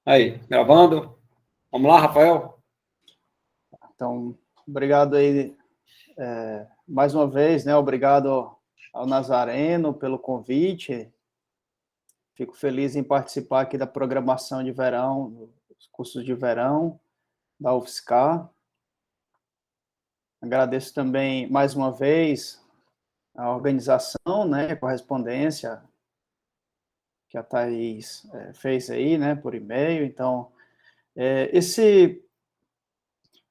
Aí, gravando. Vamos lá, Rafael? Então, obrigado aí mais uma vez, né? Obrigado ao Nazareno pelo convite. Fico feliz em participar aqui da programação de verão, dos cursos de verão da UFSCar. Agradeço também mais uma vez a organização, né, a correspondência que a Thaís fez aí, né, por e-mail. Então,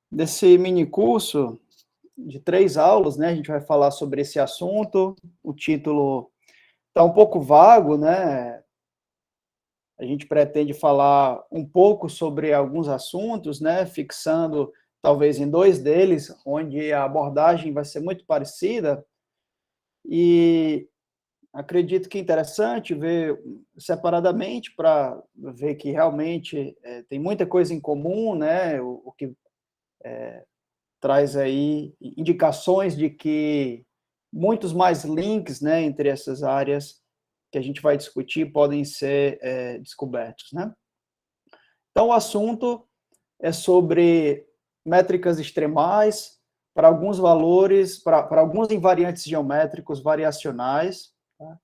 desse mini curso de 3 aulas, né, a gente vai falar sobre esse assunto. O título está um pouco vago, né? A gente pretende falar um pouco sobre alguns assuntos, né, fixando talvez em 2 deles, onde a abordagem vai ser muito parecida, e acredito que é interessante ver separadamente para ver que realmente tem muita coisa em comum, né, o que traz aí indicações de que muitos mais links, né, entre essas áreas que a gente vai discutir podem ser descobertos, né? Então, o assunto é sobre métricas extremais para alguns valores, para alguns invariantes geométricos variacionais. Tá?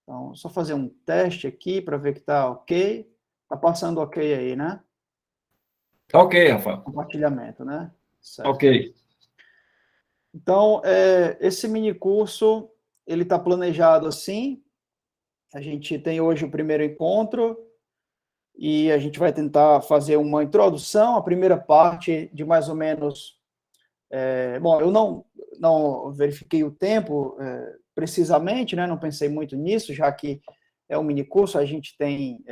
Então, só fazer um teste aqui para ver que está ok. Está passando ok aí, né? Tá ok, Rafael. Compartilhamento, né? Certo. Ok. Então, esse mini curso, ele está planejado assim. A gente tem hoje o primeiro encontro e a gente vai tentar fazer uma introdução, a primeira parte de mais ou menos. Bom, eu não verifiquei o tempo precisamente, né? Não pensei muito nisso, já que é um mini curso, a gente tem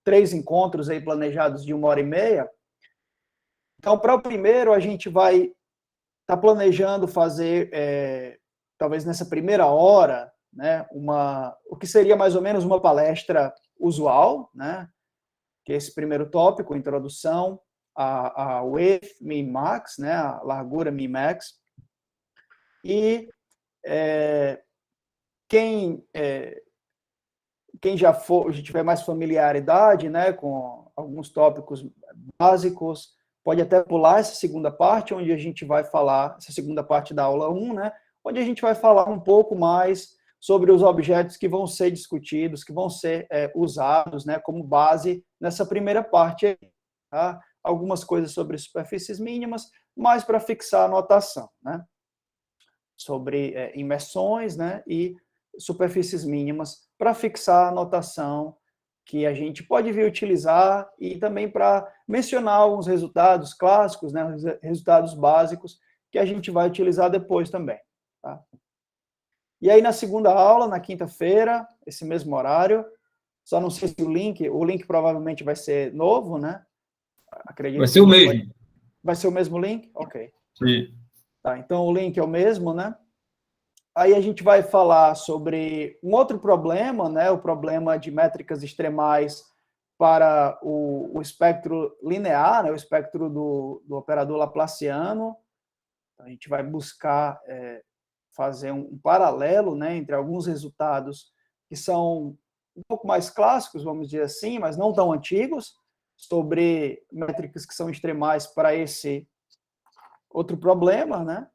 3 encontros aí planejados de 1h30. Então, para o primeiro, a gente vai estar planejando fazer, talvez nessa primeira hora, né, o que seria mais ou menos uma palestra usual, né, que é esse primeiro tópico, introdução a width min max, né, a largura min max, e quem já tiver mais familiaridade, né, com alguns tópicos básicos, pode até pular essa segunda parte, onde a gente vai falar, essa segunda parte da aula 1, né, onde a gente vai falar um pouco mais sobre os objetos que vão ser discutidos, que vão ser usados, né, como base nessa primeira parte, tá? Algumas coisas sobre superfícies mínimas, mais para fixar a notação, né, sobre imersões, né, e superfícies mínimas para fixar a notação que a gente pode vir utilizar e também para mencionar alguns resultados clássicos, né, resultados básicos que a gente vai utilizar depois também. Tá? E aí na segunda aula, na quinta-feira, esse mesmo horário, só não sei se o link provavelmente vai ser novo, né? Acredito Vai que ser o mesmo. vai ser o mesmo link? Ok. Sim. Tá, então o link é o mesmo, né? Aí a gente vai falar sobre um outro problema, né, o problema de métricas extremais para o espectro linear, né, o espectro do operador laplaciano. A gente vai buscar fazer um paralelo, né, entre alguns resultados que são um pouco mais clássicos, vamos dizer assim, mas não tão antigos, sobre métricas que são extremais para esse outro problema, né?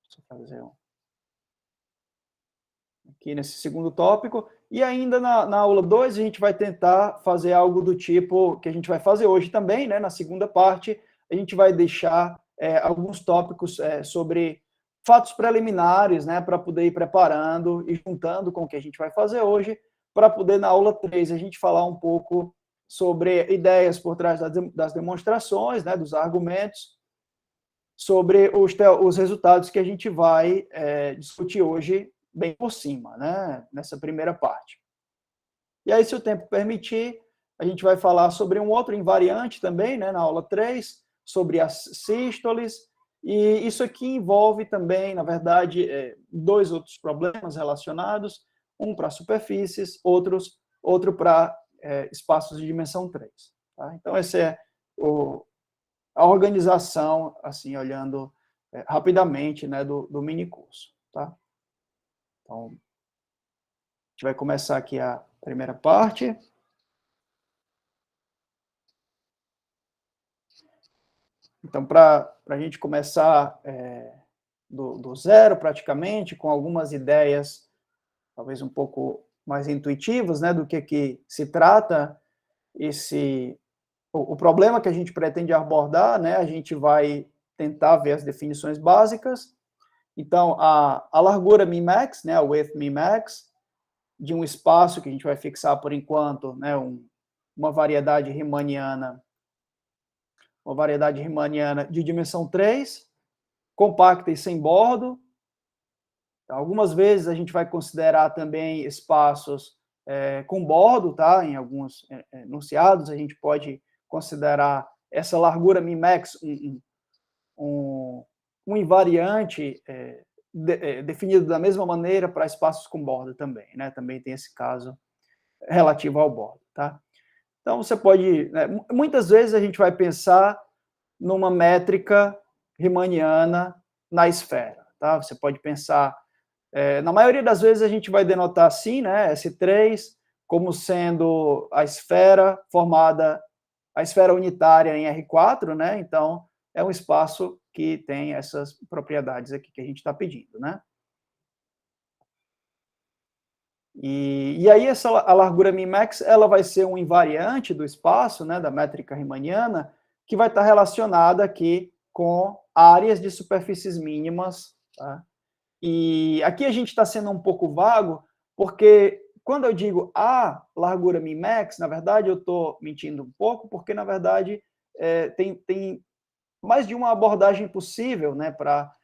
Deixa eu fazer aqui nesse segundo tópico, e ainda na aula 2 a gente vai tentar fazer algo do tipo que a gente vai fazer hoje também, né? Na segunda parte, a gente vai deixar alguns tópicos sobre fatos preliminares, né? Para poder ir preparando e juntando com o que a gente vai fazer hoje, para poder na aula 3 a gente falar um pouco sobre ideias por trás das demonstrações, né? Dos argumentos, sobre os resultados que a gente vai discutir hoje bem por cima, né, nessa primeira parte. E aí, se o tempo permitir, a gente vai falar sobre um outro invariante também, né, na aula 3, sobre as sístoles, e isso aqui envolve também, na verdade, 2 outros problemas relacionados, um para superfícies, outro para espaços de dimensão 3. Tá? Então, esse é a organização, assim, olhando rapidamente, né, do mini curso. Tá? Então, a gente vai começar aqui a primeira parte. Então, para a gente começar do zero, praticamente, com algumas ideias, talvez um pouco mais intuitivas, né, do que se trata o problema que a gente pretende abordar, né, a gente vai tentar ver as definições básicas. Então, a largura min-max, né, a width min-max, de um espaço que a gente vai fixar por enquanto, né, uma variedade riemanniana de dimensão 3, compacta e sem bordo. Então, algumas vezes a gente vai considerar também espaços com bordo, tá? Em alguns enunciados a gente pode considerar essa largura min-max um invariante definido da mesma maneira para espaços com borda também, né? Também tem esse caso relativo ao bordo, tá? Então, você pode... muitas vezes a gente vai pensar numa métrica riemanniana na esfera, tá? Você pode pensar... na maioria das vezes a gente vai denotar assim, né? S3, como sendo a esfera formada... a esfera unitária em R4, né? Então, é um espaço que tem essas propriedades aqui que a gente está pedindo, né? E aí a largura min-max, ela vai ser um invariante do espaço, né, da métrica riemanniana, que vai estar relacionada aqui com áreas de superfícies mínimas, tá? E aqui a gente está sendo um pouco vago, porque quando eu digo a largura min-max, na verdade eu estou mentindo um pouco, porque na verdade tem mais de uma abordagem possível, né, para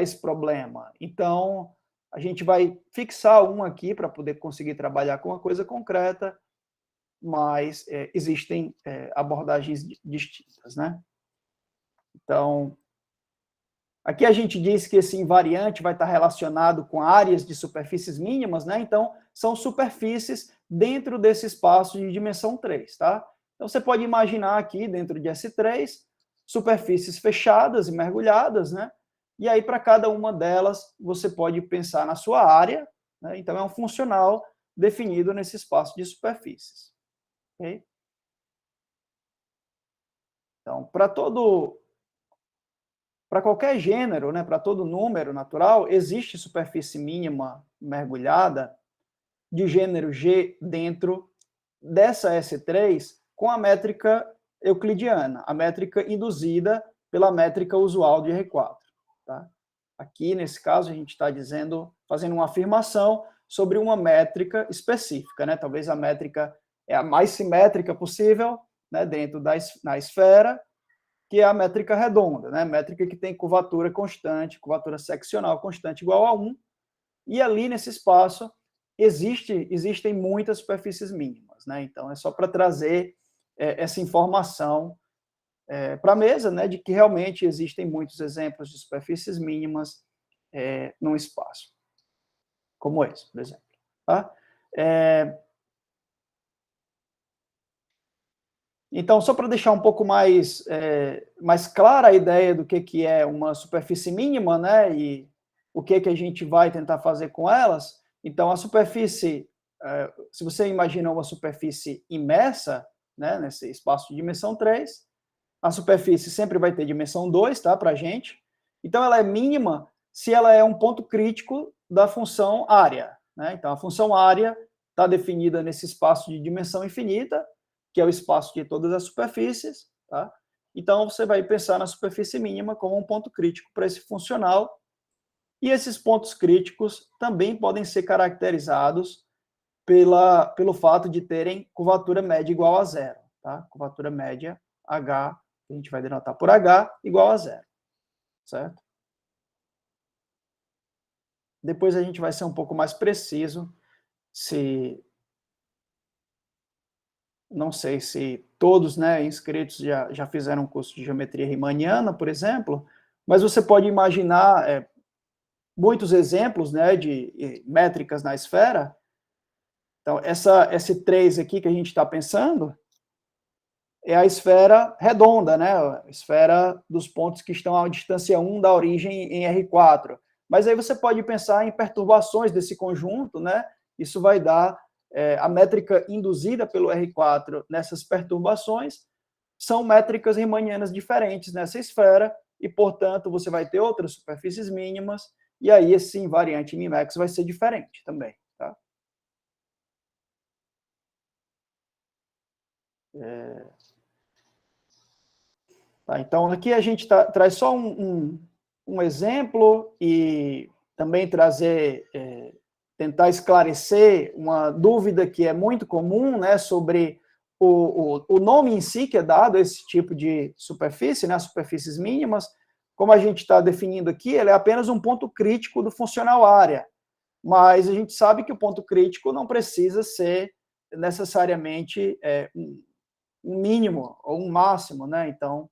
esse problema. Então, a gente vai fixar um aqui para poder conseguir trabalhar com uma coisa concreta, mas existem abordagens distintas, né? Então, aqui a gente diz que esse invariante vai estar relacionado com áreas de superfícies mínimas, né? Então, são superfícies dentro desse espaço de dimensão 3, tá? Então, você pode imaginar aqui, dentro de S3, superfícies fechadas e mergulhadas, né? E aí, para cada uma delas, você pode pensar na sua área, né? Então, é um funcional definido nesse espaço de superfícies. Okay? Então, para qualquer gênero, né, para todo número natural, existe superfície mínima mergulhada de gênero G dentro dessa S3 com a métrica euclidiana, a métrica induzida pela métrica usual de R4. Tá? Aqui, nesse caso, a gente está fazendo uma afirmação sobre uma métrica específica, né? Talvez a métrica é a mais simétrica possível, né, dentro na esfera, que é a métrica redonda, né? Métrica que tem curvatura constante, curvatura seccional constante igual a 1, e ali nesse espaço existem muitas superfícies mínimas, né? Então, é só para trazer essa informação para a mesa, né, de que realmente existem muitos exemplos de superfícies mínimas num espaço, como esse, por exemplo. Tá? Então, só para deixar um pouco mais clara a ideia do que é uma superfície mínima, né, e o que a gente vai tentar fazer com elas, então a superfície, se você imagina uma superfície imersa, né, nesse espaço de dimensão 3, a superfície sempre vai ter dimensão 2, tá, para a gente, então ela é mínima se ela é um ponto crítico da função área, né, então a função área está definida nesse espaço de dimensão infinita, que é o espaço de todas as superfícies, tá? Então, você vai pensar na superfície mínima como um ponto crítico para esse funcional, e esses pontos críticos também podem ser caracterizados pelo fato de terem curvatura média igual a zero, tá? Curvatura média H, que a gente vai denotar por H, igual a zero, certo? Depois a gente vai ser um pouco mais preciso não sei se todos, né, inscritos já fizeram um curso de geometria riemanniana, por exemplo, mas você pode imaginar muitos exemplos, né, de métricas na esfera. Então, essa S3 aqui que a gente está pensando é a esfera redonda, né, a esfera dos pontos que estão à distância 1 da origem em R4. Mas aí você pode pensar em perturbações desse conjunto, né, isso vai dar a métrica induzida pelo R4 nessas perturbações são métricas riemannianas diferentes nessa esfera, e, portanto, você vai ter outras superfícies mínimas, e aí esse invariante Mimax vai ser diferente também. Tá? Tá, então, aqui a gente traz só um exemplo e também trazer, tentar esclarecer uma dúvida que é muito comum, né, sobre o nome em si que é dado a esse tipo de superfície, né, as superfícies mínimas. Como a gente está definindo aqui, ele é apenas um ponto crítico do funcional área, mas a gente sabe que o ponto crítico não precisa ser necessariamente um mínimo ou um máximo, né? Então,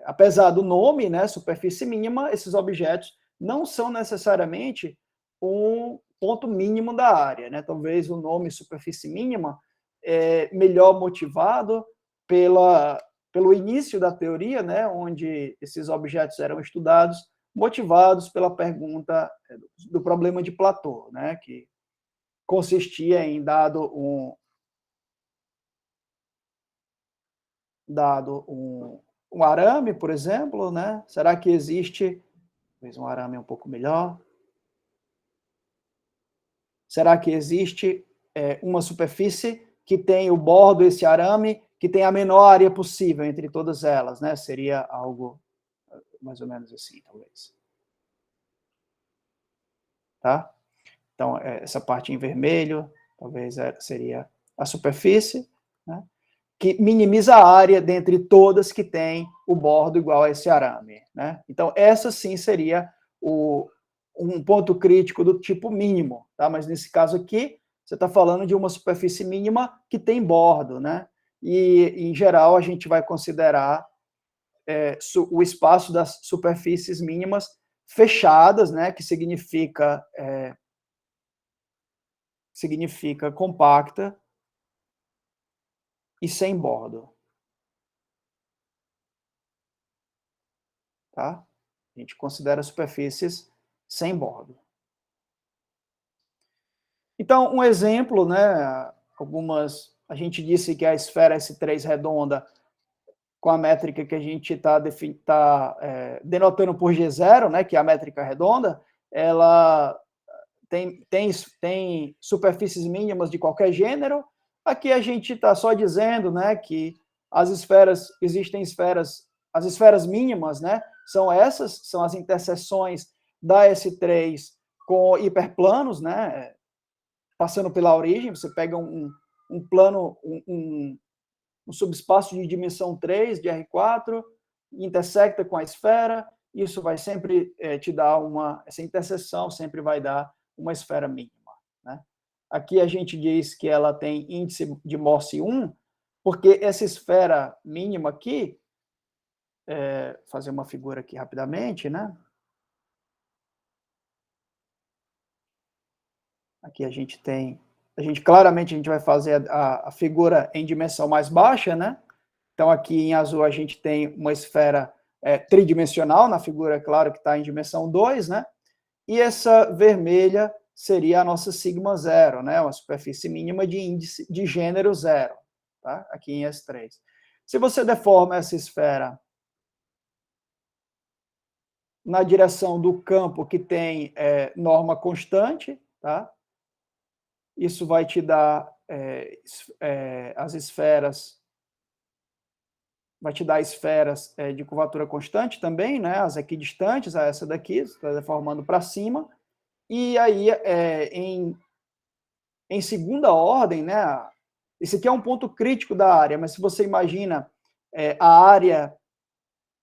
apesar do nome, né, superfície mínima, esses objetos não são necessariamente um ponto mínimo da área, né? Talvez o nome superfície mínima é melhor motivado pelo início da teoria, né, onde esses objetos eram estudados, motivados pela pergunta do problema de Platô, né, que consistia em dado um arame, por exemplo, né? Será que existe talvez um arame um pouco melhor? Será que existe uma superfície que tem o bordo, esse arame, que tem a menor área possível entre todas elas, né? Seria algo mais ou menos assim, talvez. Tá? Então, essa parte em vermelho, talvez seria a superfície, né? Que minimiza a área dentre todas que tem o bordo igual a esse arame, né? Então, essa sim seria um ponto crítico do tipo mínimo, tá? Mas nesse caso aqui, você está falando de uma superfície mínima que tem bordo, né? E, em geral, a gente vai considerar o espaço das superfícies mínimas fechadas, né? Que significa compacta e sem bordo. Tá? A gente considera superfícies sem bordo. Então, um exemplo, né, a gente disse que a esfera S3 redonda, com a métrica que a gente está denotando por G0, né, que é a métrica redonda, ela tem superfícies mínimas de qualquer gênero. Aqui a gente está só dizendo, né, que existem esferas, as esferas mínimas, né, são as interseções da S3 com hiperplanos, né, passando pela origem. Você pega um plano, um subespaço de dimensão 3, de R4, intersecta com a esfera, isso vai sempre te dar essa interseção sempre vai dar uma esfera mínima, né? Aqui a gente diz que ela tem índice de Morse 1, porque essa esfera mínima aqui, fazer uma figura aqui rapidamente, né? Aqui claramente a gente vai fazer a figura em dimensão mais baixa, né? Então aqui em azul a gente tem uma esfera tridimensional, na figura, claro, que está em dimensão 2, né? E essa vermelha seria a nossa sigma zero, né? Uma superfície mínima de índice de gênero zero, tá? Aqui em S3. Se você deforma essa esfera na direção do campo que tem norma constante, tá? Isso vai te dar as esferas, vai te dar esferas de curvatura constante também, né? As equidistantes, essa daqui, está deformando para cima. E aí, em segunda ordem, né? Esse aqui é um ponto crítico da área, mas se você imagina a área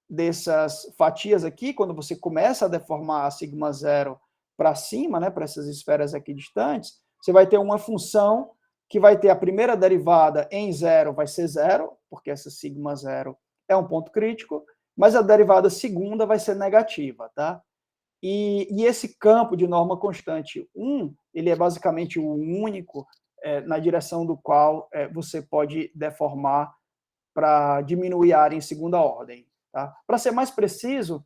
dessas fatias aqui, quando você começa a deformar a sigma zero para cima, né, para essas esferas equidistantes, você vai ter uma função que vai ter a primeira derivada em zero, vai ser zero, porque essa sigma zero é um ponto crítico, mas a derivada segunda vai ser negativa, tá? E esse campo de norma constante 1, ele é basicamente o único na direção do qual você pode deformar para diminuir a área em segunda ordem. Tá? Para ser mais preciso,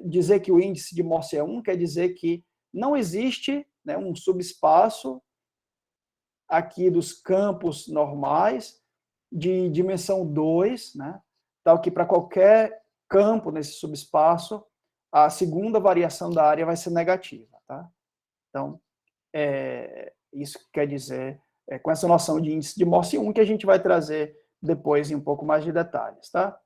dizer que o índice de Morse é 1 quer dizer que não existe, né, um subespaço aqui dos campos normais de dimensão 2, né? Tal que para qualquer campo nesse subespaço, a segunda variação da área vai ser negativa, tá? Então, isso quer dizer, com essa noção de índice de Morse 1, que a gente vai trazer depois em um pouco mais de detalhes, tá?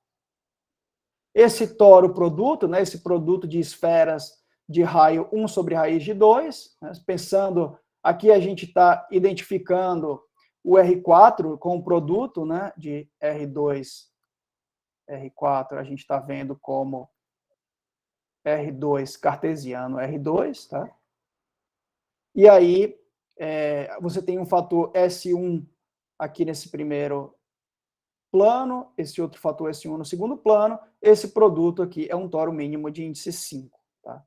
Esse toro produto, né, esse produto de esferas de raio 1 sobre raiz de 2, né, pensando, aqui a gente está identificando o R4 com o produto, né, de R2, R4, a gente está vendo como R2 cartesiano R2, tá? E aí, você tem um fator S1 aqui nesse primeiro plano, esse outro fator S1 no segundo plano, esse produto aqui é um toro mínimo de índice 5, tá?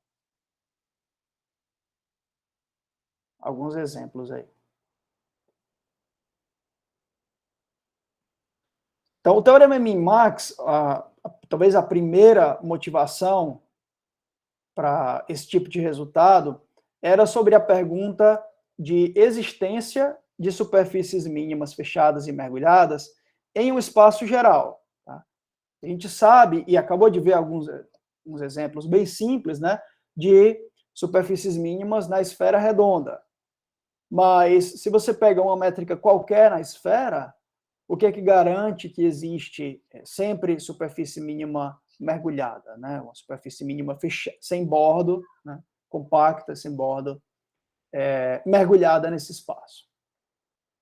Alguns exemplos aí. Então, o teorema Min-Max, talvez a primeira motivação para esse tipo de resultado era sobre a pergunta de existência de superfícies mínimas fechadas e mergulhadas em um espaço geral. Tá? A gente sabe, e acabou de ver alguns exemplos bem simples, né, de superfícies mínimas na esfera redonda. Mas, se você pega uma métrica qualquer na esfera, o que é que garante que existe sempre superfície mínima mergulhada, né? Uma superfície mínima sem bordo, né? Compacta, sem bordo, mergulhada nesse espaço.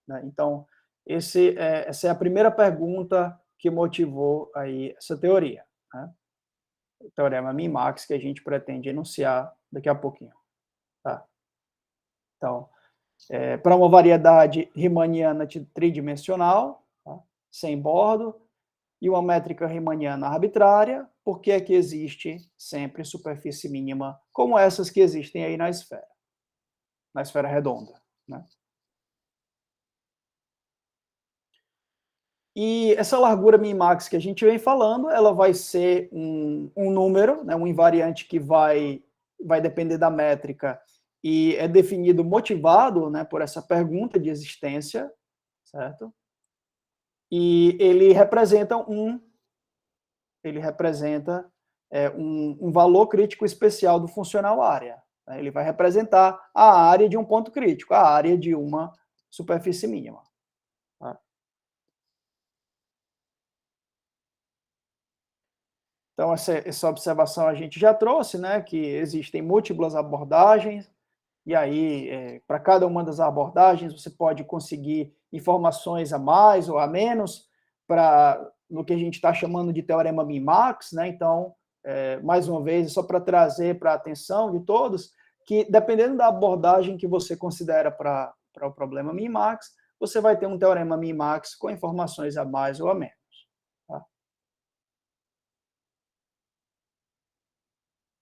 Né? Então, essa é a primeira pergunta que motivou aí essa teoria, né? O teorema Min-Max, que a gente pretende enunciar daqui a pouquinho. Tá? Então, para uma variedade riemanniana tridimensional, tá? Sem bordo, e uma métrica riemanniana arbitrária, por que é que existe sempre superfície mínima como essas que existem aí na esfera redonda, né? E essa largura min-max que a gente vem falando, ela vai ser um número, né, um invariante que vai depender da métrica e é definido motivado, né, por essa pergunta de existência, certo? E ele representa um valor crítico especial do funcional área. Né? Ele vai representar a área de um ponto crítico, a área de uma superfície mínima. Tá? Então, essa observação a gente já trouxe, né, que existem múltiplas abordagens, e aí, para cada uma das abordagens, você pode conseguir informações a mais ou a menos no que a gente está chamando de teorema Min-Max, né? Então, mais uma vez, só para trazer para a atenção de todos, que dependendo da abordagem que você considera para o problema Min-Max, você vai ter um teorema Min-Max com informações a mais ou a menos. Tá?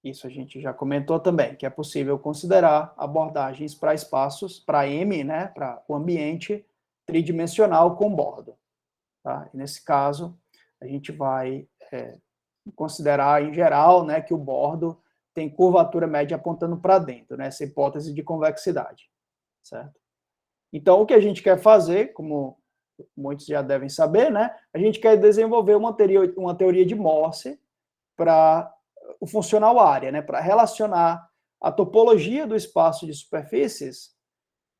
Isso a gente já comentou também, que é possível considerar abordagens para espaços, para M, né, para o ambiente tridimensional com bordo. Tá? E nesse caso, a gente vai considerar, em geral, né, que o bordo tem curvatura média apontando para dentro, né, essa hipótese de convexidade. Certo? Então, o que a gente quer fazer, como muitos já devem saber, né, a gente quer desenvolver uma teoria de Morse para o funcional área, né, para relacionar a topologia do espaço de superfícies,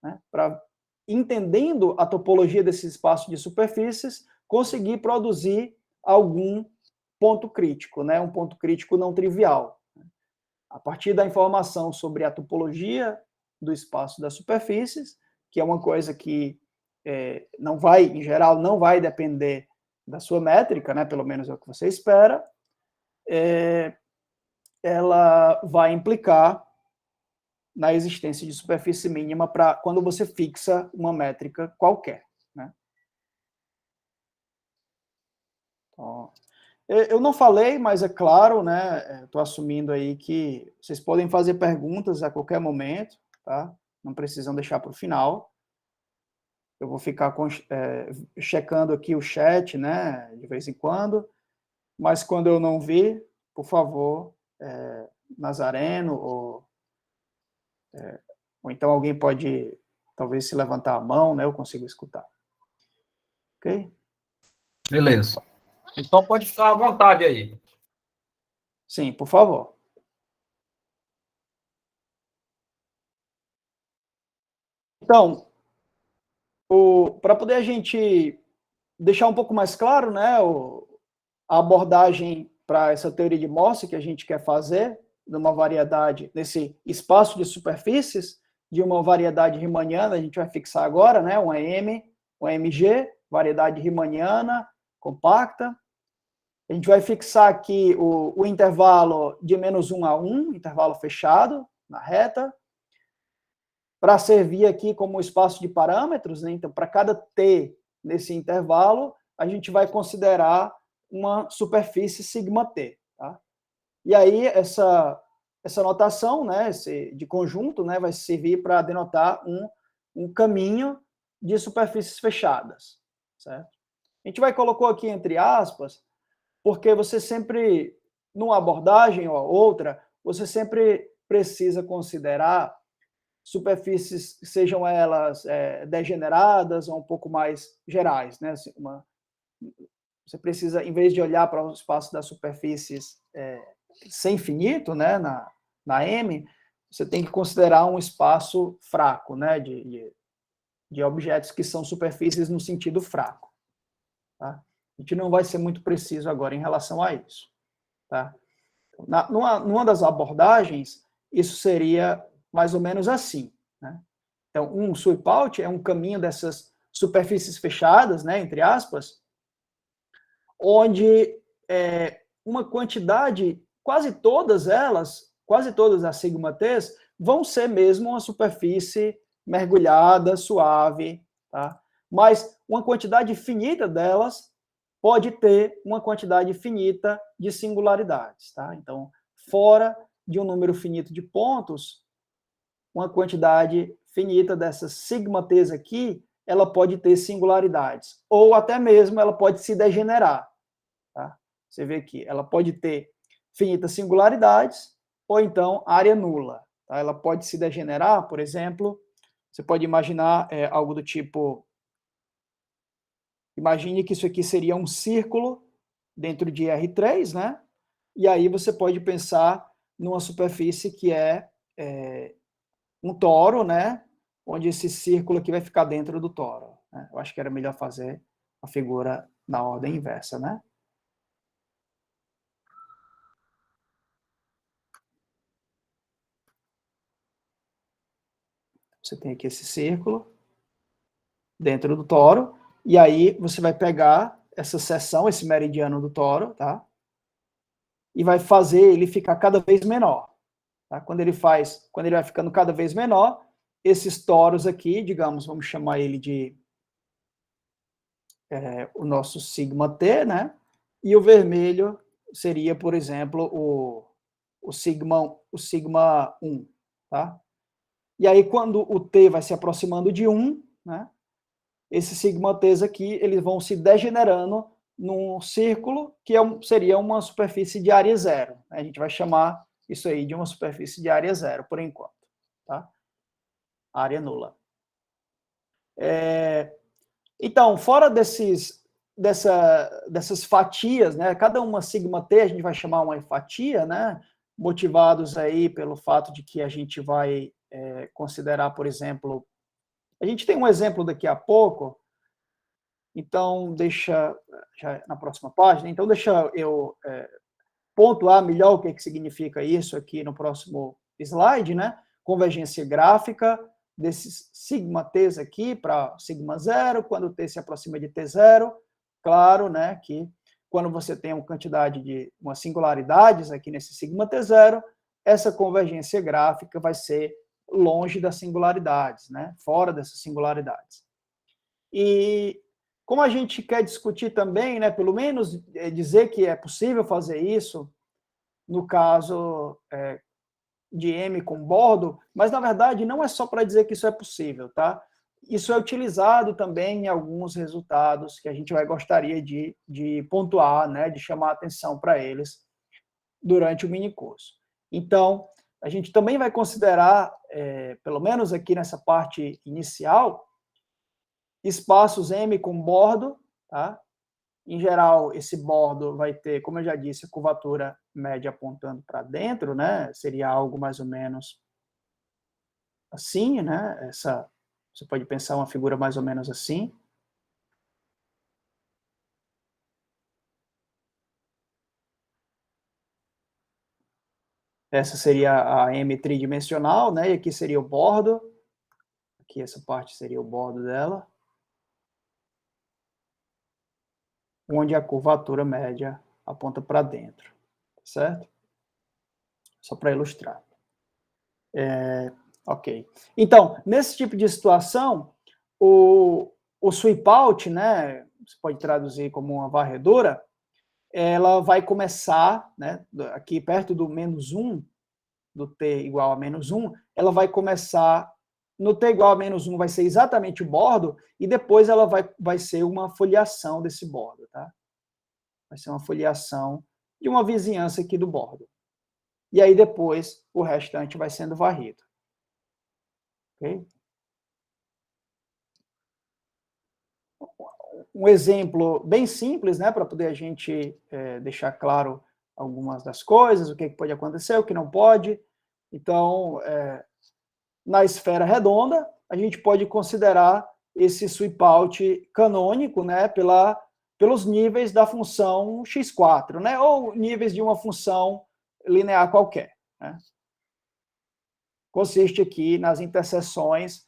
né, para, entendendo a topologia desse espaço de superfícies, conseguir produzir algum ponto crítico, né, um ponto crítico não trivial. A partir da informação sobre a topologia do espaço das superfícies, que é uma coisa que não vai, em geral, não vai depender da sua métrica, né, pelo menos é o que você espera, ela vai implicar na existência de superfície mínima para quando você fixa uma métrica qualquer. Né? Então, eu não falei, mas é claro, né? Estou assumindo aí que vocês podem fazer perguntas a qualquer momento, tá? Não precisam deixar para o final. Eu vou ficar checando aqui o chat, né? De vez em quando. Mas quando eu não vir, por favor, Nazareno ou então alguém pode Talvez se levantar a mão, né, eu consigo escutar. Ok? Beleza. Então pode ficar à vontade aí. Sim, por favor. Então, para poder a gente deixar um pouco mais claro, né, a abordagem para essa teoria de Morse que a gente quer fazer, numa variedade, nesse espaço de superfícies, de uma variedade riemanniana, a gente vai fixar agora, né, uma MG, variedade riemanniana, compacta. A gente vai fixar aqui o intervalo de -1 a 1, intervalo fechado, na reta, para servir aqui como espaço de parâmetros, né? Então, para cada t nesse intervalo, a gente vai considerar uma superfície σt, tá? E aí, essa notação, né, de conjunto, né, vai servir para denotar um caminho de superfícies fechadas, certo? A gente vai colocar aqui entre aspas, porque você sempre, numa abordagem ou outra, você sempre precisa considerar superfícies, sejam elas degeneradas ou um pouco mais gerais, né? Você precisa, em vez de olhar para o espaço das superfícies sem infinito, né, na M, você tem que considerar um espaço fraco, né, de objetos que são superfícies no sentido fraco. Tá? A gente não vai ser muito preciso agora em relação a isso. Tá? Numa das abordagens, isso seria mais ou menos assim. Né? Então, um sweep out é um caminho dessas superfícies fechadas, né, entre aspas, onde uma quantidade, quase todas as sigma t's, vão ser mesmo uma superfície mergulhada, suave, tá? Mas uma quantidade finita delas pode ter uma quantidade finita de singularidades, tá? Então, fora de um número finito de pontos, uma quantidade finita dessas sigma t's aqui, ela pode ter singularidades, ou até mesmo ela pode se degenerar. Tá? Você vê aqui, ela pode ter finitas singularidades, ou então área nula. Tá? Ela pode se degenerar, por exemplo, você pode imaginar algo do tipo, imagine que isso aqui seria um círculo dentro de R3, né? E aí você pode pensar numa superfície que é um toro, né? Onde esse círculo aqui vai ficar dentro do toro. Né? Eu acho que era melhor fazer a figura na ordem inversa, né? Você tem aqui esse círculo dentro do toro, e aí você vai pegar essa seção, esse meridiano do toro, tá? E vai fazer ele ficar cada vez menor. Tá? Quando ele vai ficando cada vez menor, esses toros aqui, digamos, vamos chamar ele de o nosso sigma t, né? E o vermelho seria, por exemplo, o sigma 1, tá? E aí, quando o t vai se aproximando de 1, né? Esses sigma t's aqui, eles vão se degenerando num círculo que seria uma superfície de área zero. A gente vai chamar isso aí de uma superfície de área zero, por enquanto. Tá? Área nula. Então, fora dessas fatias, né, cada uma sigma t a gente vai chamar uma fatia, né, motivados aí pelo fato de que a gente vai considerar, por exemplo, a gente tem um exemplo daqui a pouco, então deixa, já na próxima página, então deixa eu pontuar melhor o que significa isso aqui no próximo slide, né, convergência gráfica, desses sigma t's aqui para sigma zero, quando t se aproxima de t0, claro, né, que quando você tem uma quantidade de umas singularidades aqui nesse sigma t0, essa convergência gráfica vai ser longe das singularidades, né, fora dessas singularidades. E como a gente quer discutir também, né, pelo menos dizer que é possível fazer isso, no caso de M com bordo, mas na verdade não é só para dizer que isso é possível, tá? Isso é utilizado também em alguns resultados que a gente gostaria de pontuar, né, de chamar a atenção para eles durante o minicurso. Então, a gente também vai considerar, pelo menos aqui nessa parte inicial, espaços M com bordo, tá? Em geral, esse bordo vai ter, como eu já disse, a curvatura média apontando para dentro, né? Seria algo mais ou menos assim, né? Você pode pensar uma figura mais ou menos assim. Essa seria a M tridimensional, né? E aqui seria o bordo. Aqui essa parte seria o bordo dela. Onde a curvatura média aponta para dentro, certo? Só para ilustrar. Ok. Então, nesse tipo de situação, o sweep out, né, você pode traduzir como uma varredura, ela vai começar, né, aqui perto do -1, do t igual a -1, ela vai começar, no t igual a -1 vai ser exatamente o bordo, e depois ela vai ser uma foliação desse bordo, tá? Vai ser uma foliação de uma vizinhança aqui do bordo. E aí depois o restante vai sendo varrido. Ok? Um exemplo bem simples, né, para poder a gente deixar claro algumas das coisas, o que pode acontecer, o que não pode. Então, na esfera redonda, a gente pode considerar esse sweep out canônico, né, pelos níveis da função x4, né, ou níveis de uma função linear qualquer, né? Consiste aqui nas interseções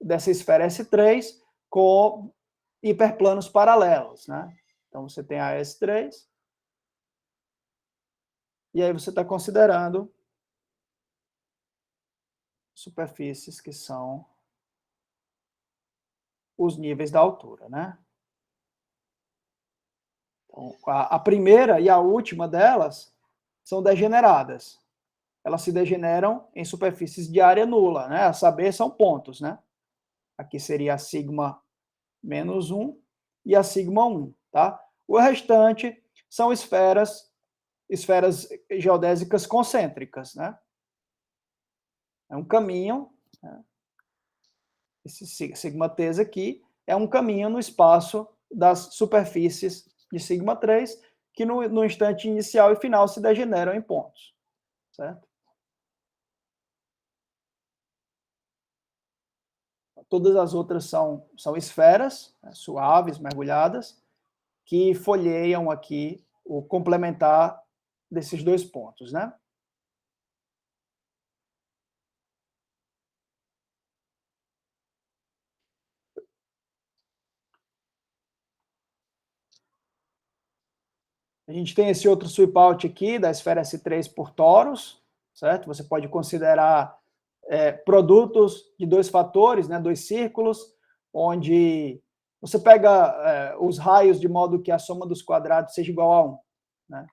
dessa esfera S3 com hiperplanos paralelos, né? Então, você tem a S3, e aí você está considerando superfícies que são os níveis da altura, né? Então, a primeira e a última delas são degeneradas. Elas se degeneram em superfícies de área nula, né? A saber, são pontos, né? Aqui seria a sigma -1 e a sigma 1, tá? O restante são esferas geodésicas concêntricas, né? É um caminho, né? Esse sigma 3 aqui é um caminho no espaço das superfícies de sigma 3, que no instante inicial e final se degeneram em pontos, certo? Todas as outras são esferas, né, suaves, mergulhadas, que folheiam aqui o complementar desses dois pontos, né? A gente tem esse outro sweep out aqui da esfera S3 por toros, certo? Você pode considerar produtos de dois fatores, né, dois círculos, onde você pega os raios de modo que a soma dos quadrados seja igual a 1, né?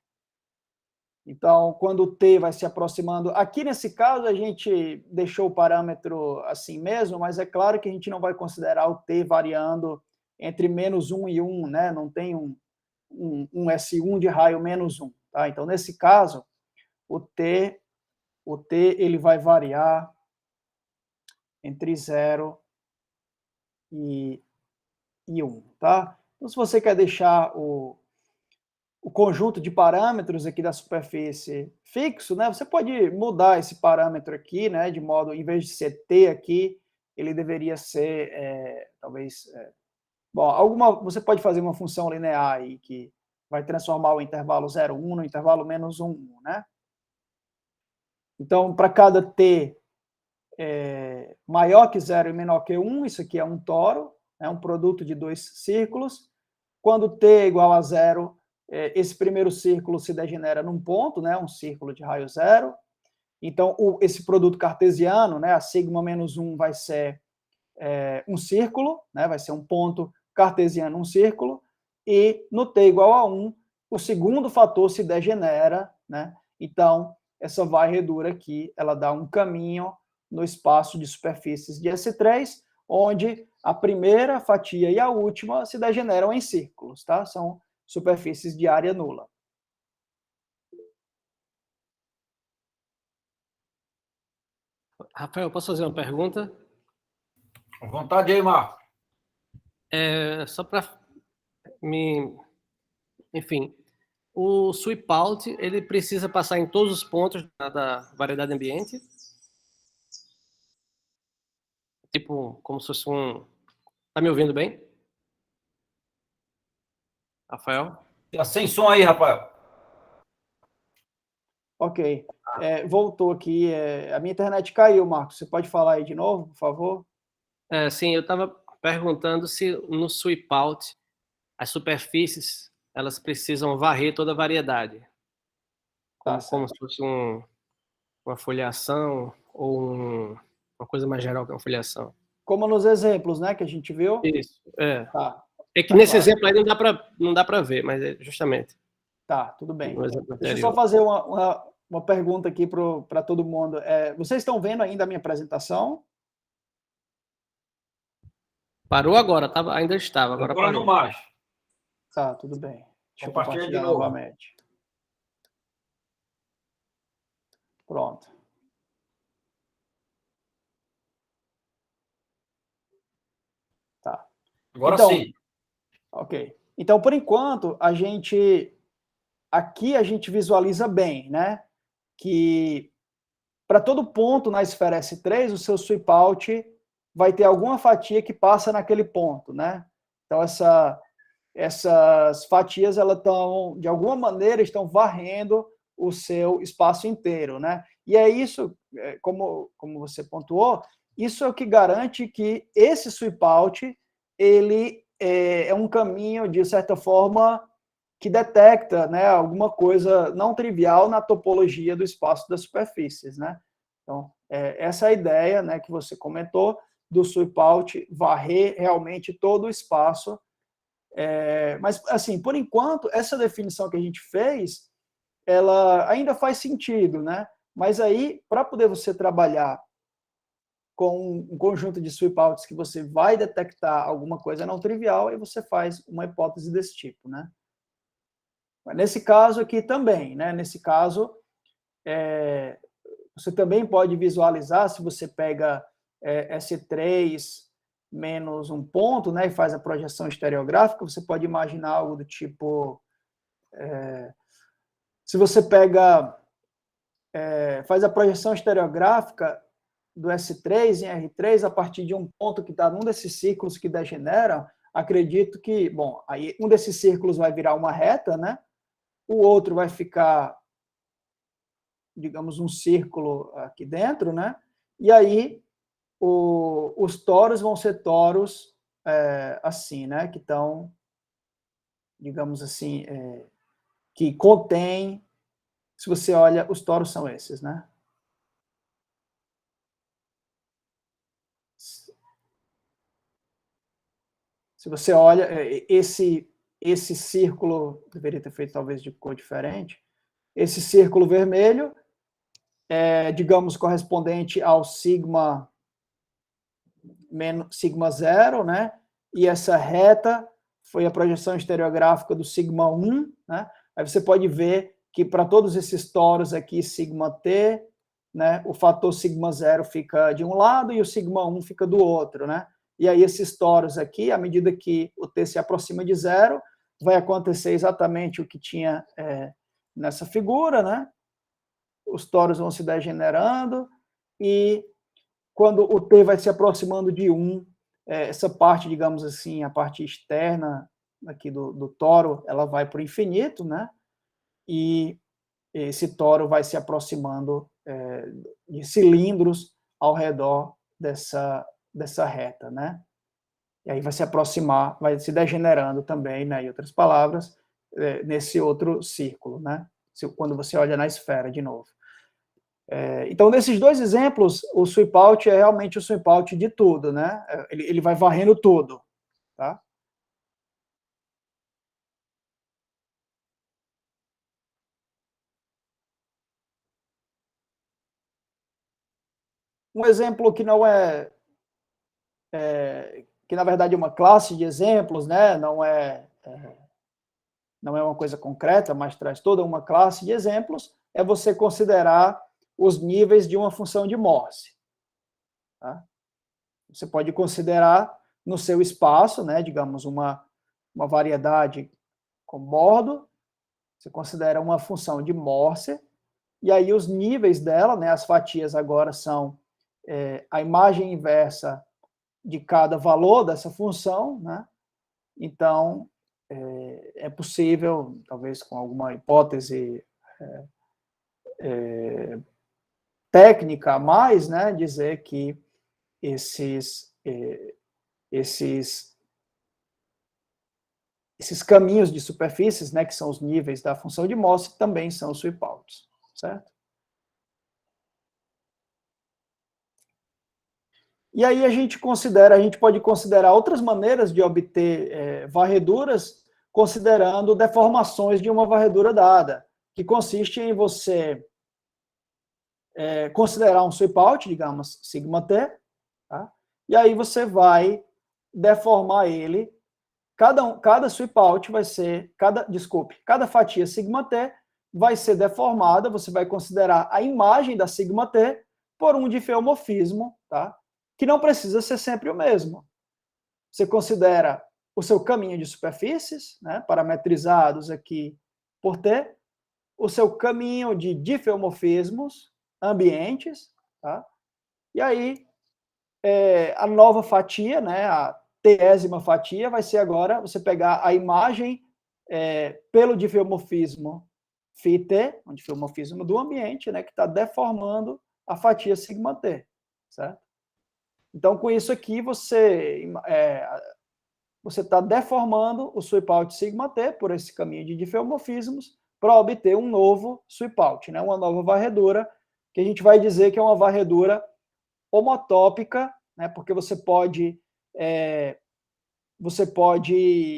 Então, quando o t vai se aproximando, aqui nesse caso a gente deixou o parâmetro assim mesmo, mas é claro que a gente não vai considerar o t variando entre -1 e 1, né? Não tem um S1 de raio -1, tá? Então, nesse caso, o t ele vai variar entre 0 e 1, tá? Então, se você quer deixar o conjunto de parâmetros aqui da superfície fixo, né, você pode mudar esse parâmetro aqui, né, de modo, em vez de ser t aqui, ele deveria ser, talvez, bom, você pode fazer uma função linear aí que vai transformar o intervalo 0, 1 no intervalo -1, 1, né? Então, para cada t maior que 0 e menor que 1, isso aqui é um toro, é um produto de dois círculos. Quando t é igual a 0, esse primeiro círculo se degenera num ponto, né, um círculo de raio zero. Então, esse produto cartesiano, né, a sigma -1 vai ser um círculo, né, vai ser um ponto cartesiano, um círculo, e no t igual a 1, o segundo fator se degenera, né? Então, essa varredura aqui, ela dá um caminho no espaço de superfícies de S3, onde a primeira fatia e a última se degeneram em círculos, tá? São superfícies de área nula. Rafael, posso fazer uma pergunta? À vontade aí, Marco. Só para me... Enfim, o sweep out, ele precisa passar em todos os pontos da variedade ambiente? Tipo, como se fosse um... Tá me ouvindo bem? Rafael? Tá sem som aí, Rafael. Ok. Voltou aqui. A minha internet caiu, Marcos. Você pode falar aí de novo, por favor? Sim, eu estava perguntando se no sweep out as superfícies elas precisam varrer toda a variedade, como se fosse uma foliação ou uma coisa mais geral que uma foliação. Como nos exemplos, né, que a gente viu? Isso, Tá. É que Tá nesse claro. exemplo aí não dá para ver, mas é justamente. Tá, tudo bem. No exemplo Deixa eu só anterior. fazer uma pergunta aqui para todo mundo. Vocês estão vendo ainda a minha apresentação? Parou agora, ainda estava, agora Agora não parou. mais. Tá, tudo bem. Deixa eu Compartilha de compartilhar novo. novamente. Pronto. Tá. Agora Então, sim. ok. Então, por enquanto, aqui a gente visualiza bem, né? Que para todo ponto na esfera S3, o seu sweep out vai ter alguma fatia que passa naquele ponto, né? Então, essas fatias, elas estão, de alguma maneira, estão varrendo o seu espaço inteiro, né? E é isso, como você pontuou, isso é o que garante que esse sweep out, ele é um caminho, de certa forma, que detecta, né, alguma coisa não trivial na topologia do espaço das superfícies, né? Então, essa é a ideia, né, que você comentou, do sweep out varrer realmente todo o espaço. Mas, assim, por enquanto, essa definição que a gente fez, ela ainda faz sentido, né? Mas aí, para poder você trabalhar com um conjunto de sweep outs que você vai detectar alguma coisa não trivial, aí você faz uma hipótese desse tipo, né? Mas nesse caso aqui também, né? Nesse caso, você também pode visualizar, se você pega S3 menos um ponto, né, e faz a projeção estereográfica, você pode imaginar algo do tipo, se você faz a projeção estereográfica do S3 em R3 a partir de um ponto que está num desses círculos que degeneram, acredito que, bom, aí um desses círculos vai virar uma reta, né, o outro vai ficar, digamos, um círculo aqui dentro, né, e aí os toros vão ser toros assim, né, que estão, digamos assim, que contém, se você olha, os toros são esses, né? Se você olha, esse círculo, deveria ter feito talvez de cor diferente, esse círculo vermelho digamos, correspondente ao sigma menos sigma 0, né? E essa reta foi a projeção estereográfica do sigma 1, né? Aí você pode ver que para todos esses toros aqui, sigma t, né, o fator sigma 0 fica de um lado e o sigma 1 fica do outro, né? E aí esses toros aqui, à medida que o t se aproxima de zero, vai acontecer exatamente o que tinha nessa figura, né? Os toros vão se degenerando e quando o t vai se aproximando de 1, essa parte, digamos assim, a parte externa aqui do toro, ela vai para o infinito, né? E esse toro vai se aproximando de cilindros ao redor dessa reta, né? E aí vai se aproximar, vai se degenerando também, né? Em outras palavras, nesse outro círculo, né? Quando você olha na esfera de novo. Então, nesses dois exemplos, o sweep out é realmente o sweep out de tudo, né? Ele vai varrendo tudo, tá? Um exemplo que não que na verdade é uma classe de exemplos, né? Não é uma coisa concreta, mas traz toda uma classe de exemplos, é você considerar os níveis de uma função de Morse. tá? Você pode considerar no seu espaço, né, digamos, uma variedade com bordo, você considera uma função de Morse, e aí os níveis dela, né, as fatias agora são a imagem inversa de cada valor dessa função, né? Então, é possível, talvez com alguma hipótese técnica a mais, né, dizer que esses caminhos de superfícies, né, que são os níveis da função de Morse, também são sweepouts, certo? E aí a gente pode considerar outras maneiras de obter varreduras, considerando deformações de uma varredura dada, que consiste em você considerar um sweepout, digamos, sigma t, tá? E aí você vai deformar ele. Cada sweepout vai ser, cada fatia sigma t vai ser deformada, você vai considerar a imagem da sigma t por um diffeomorfismo, tá? Que não precisa ser sempre o mesmo. Você considera o seu caminho de superfícies, né, parametrizados aqui por t, o seu caminho de diffeomorfismos ambientes, tá? E aí, a nova fatia, né, a tésima fatia, vai ser agora você pegar a imagem pelo diffeomorfismo φt, um diffeomorfismo do ambiente, né, que está deformando a fatia sigma t, certo? Então, com isso aqui, você está deformando o sweepout sigma t por esse caminho de diffeomorfismos para obter um novo sweepout, né, uma nova varredura, que a gente vai dizer que é uma varredura homotópica, né, porque você pode,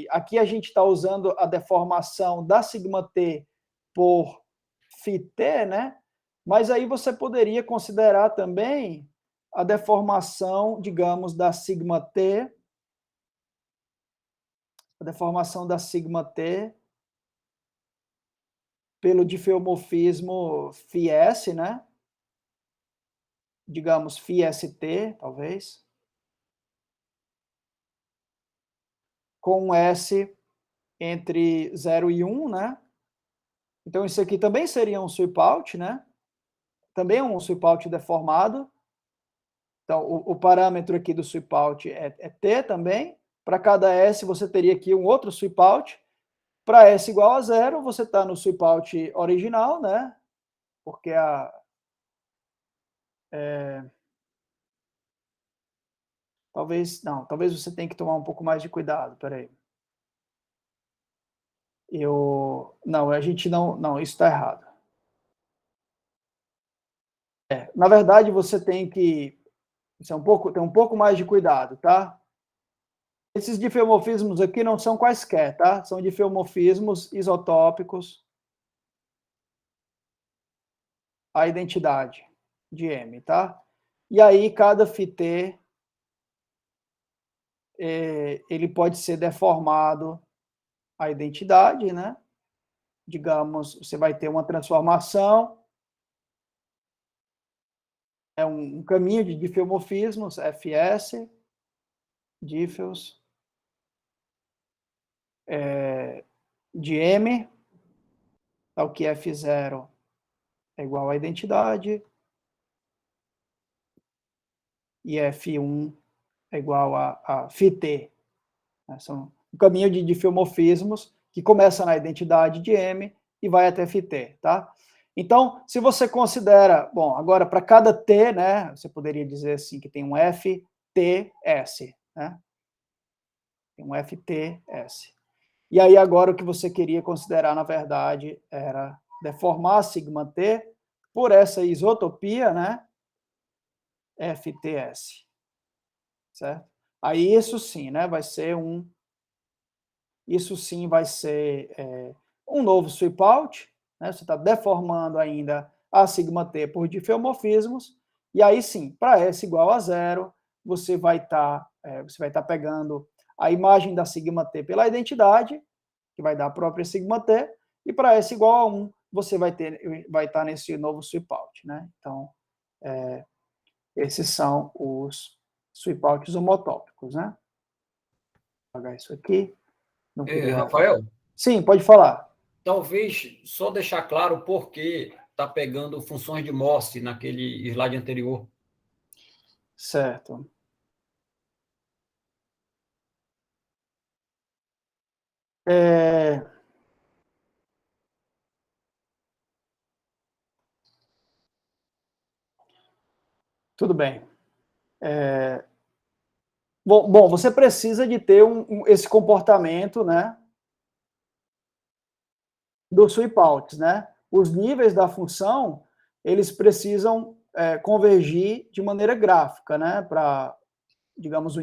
aqui a gente está usando a deformação da sigma t por φt, né, mas aí você poderia considerar também a deformação, digamos, da sigma t, pelo diffeomorfismo φs, né? Digamos, φst, talvez, com um S entre 0 e 1, né? Então, isso aqui também seria um sweepout, né? Também é um sweepout deformado. Então, o parâmetro aqui do sweepout é t também. Para cada S, você teria aqui um outro sweepout. Para S igual a 0, você está no sweepout original, né? Porque talvez você tenha que tomar um pouco mais de cuidado. Peraí. Não, isso está errado. Na verdade, você tem que ter um pouco mais de cuidado, tá? Esses diffeomorfismos aqui não são quaisquer, tá? São diffeomorfismos isotópicos à identidade de M, tá? E aí, cada φt, ele pode ser deformado à identidade, né? Digamos, você vai ter uma transformação, é um caminho de diffeomorfismos, Fs, diffeos, de M, tal que F0 é igual à identidade, e F1 é igual a φt. São um caminho de diffeomorfismos que começa na identidade de M e vai até φt, tá? Então, se você considera, bom, agora para cada T, né, você poderia dizer assim que tem um FTS, né? Tem um FTS. E aí agora o que você queria considerar, na verdade, era deformar sigma T por essa isotopia, né? FTS. Certo? Aí isso sim, né, vai ser um novo sweepout, né? Você está deformando ainda a sigma t por diffeomorfismos, e aí sim, para S igual a 0, você vai estar pegando a imagem da sigma t pela identidade, que vai dar a própria sigma t, e para S igual a 1, você vai estar nesse novo sweepout, né? Então, Esses são os sweepouts homotópicos, né? Vou apagar isso aqui. Não queria... Rafael, Sim, pode falar. talvez só deixar claro por que está pegando funções de Morse naquele slide anterior. Certo. Tudo bem. Bom, você precisa de ter esse comportamento, né, do sweepouts, né? Os níveis da função, eles precisam convergir de maneira gráfica, né? Para, digamos,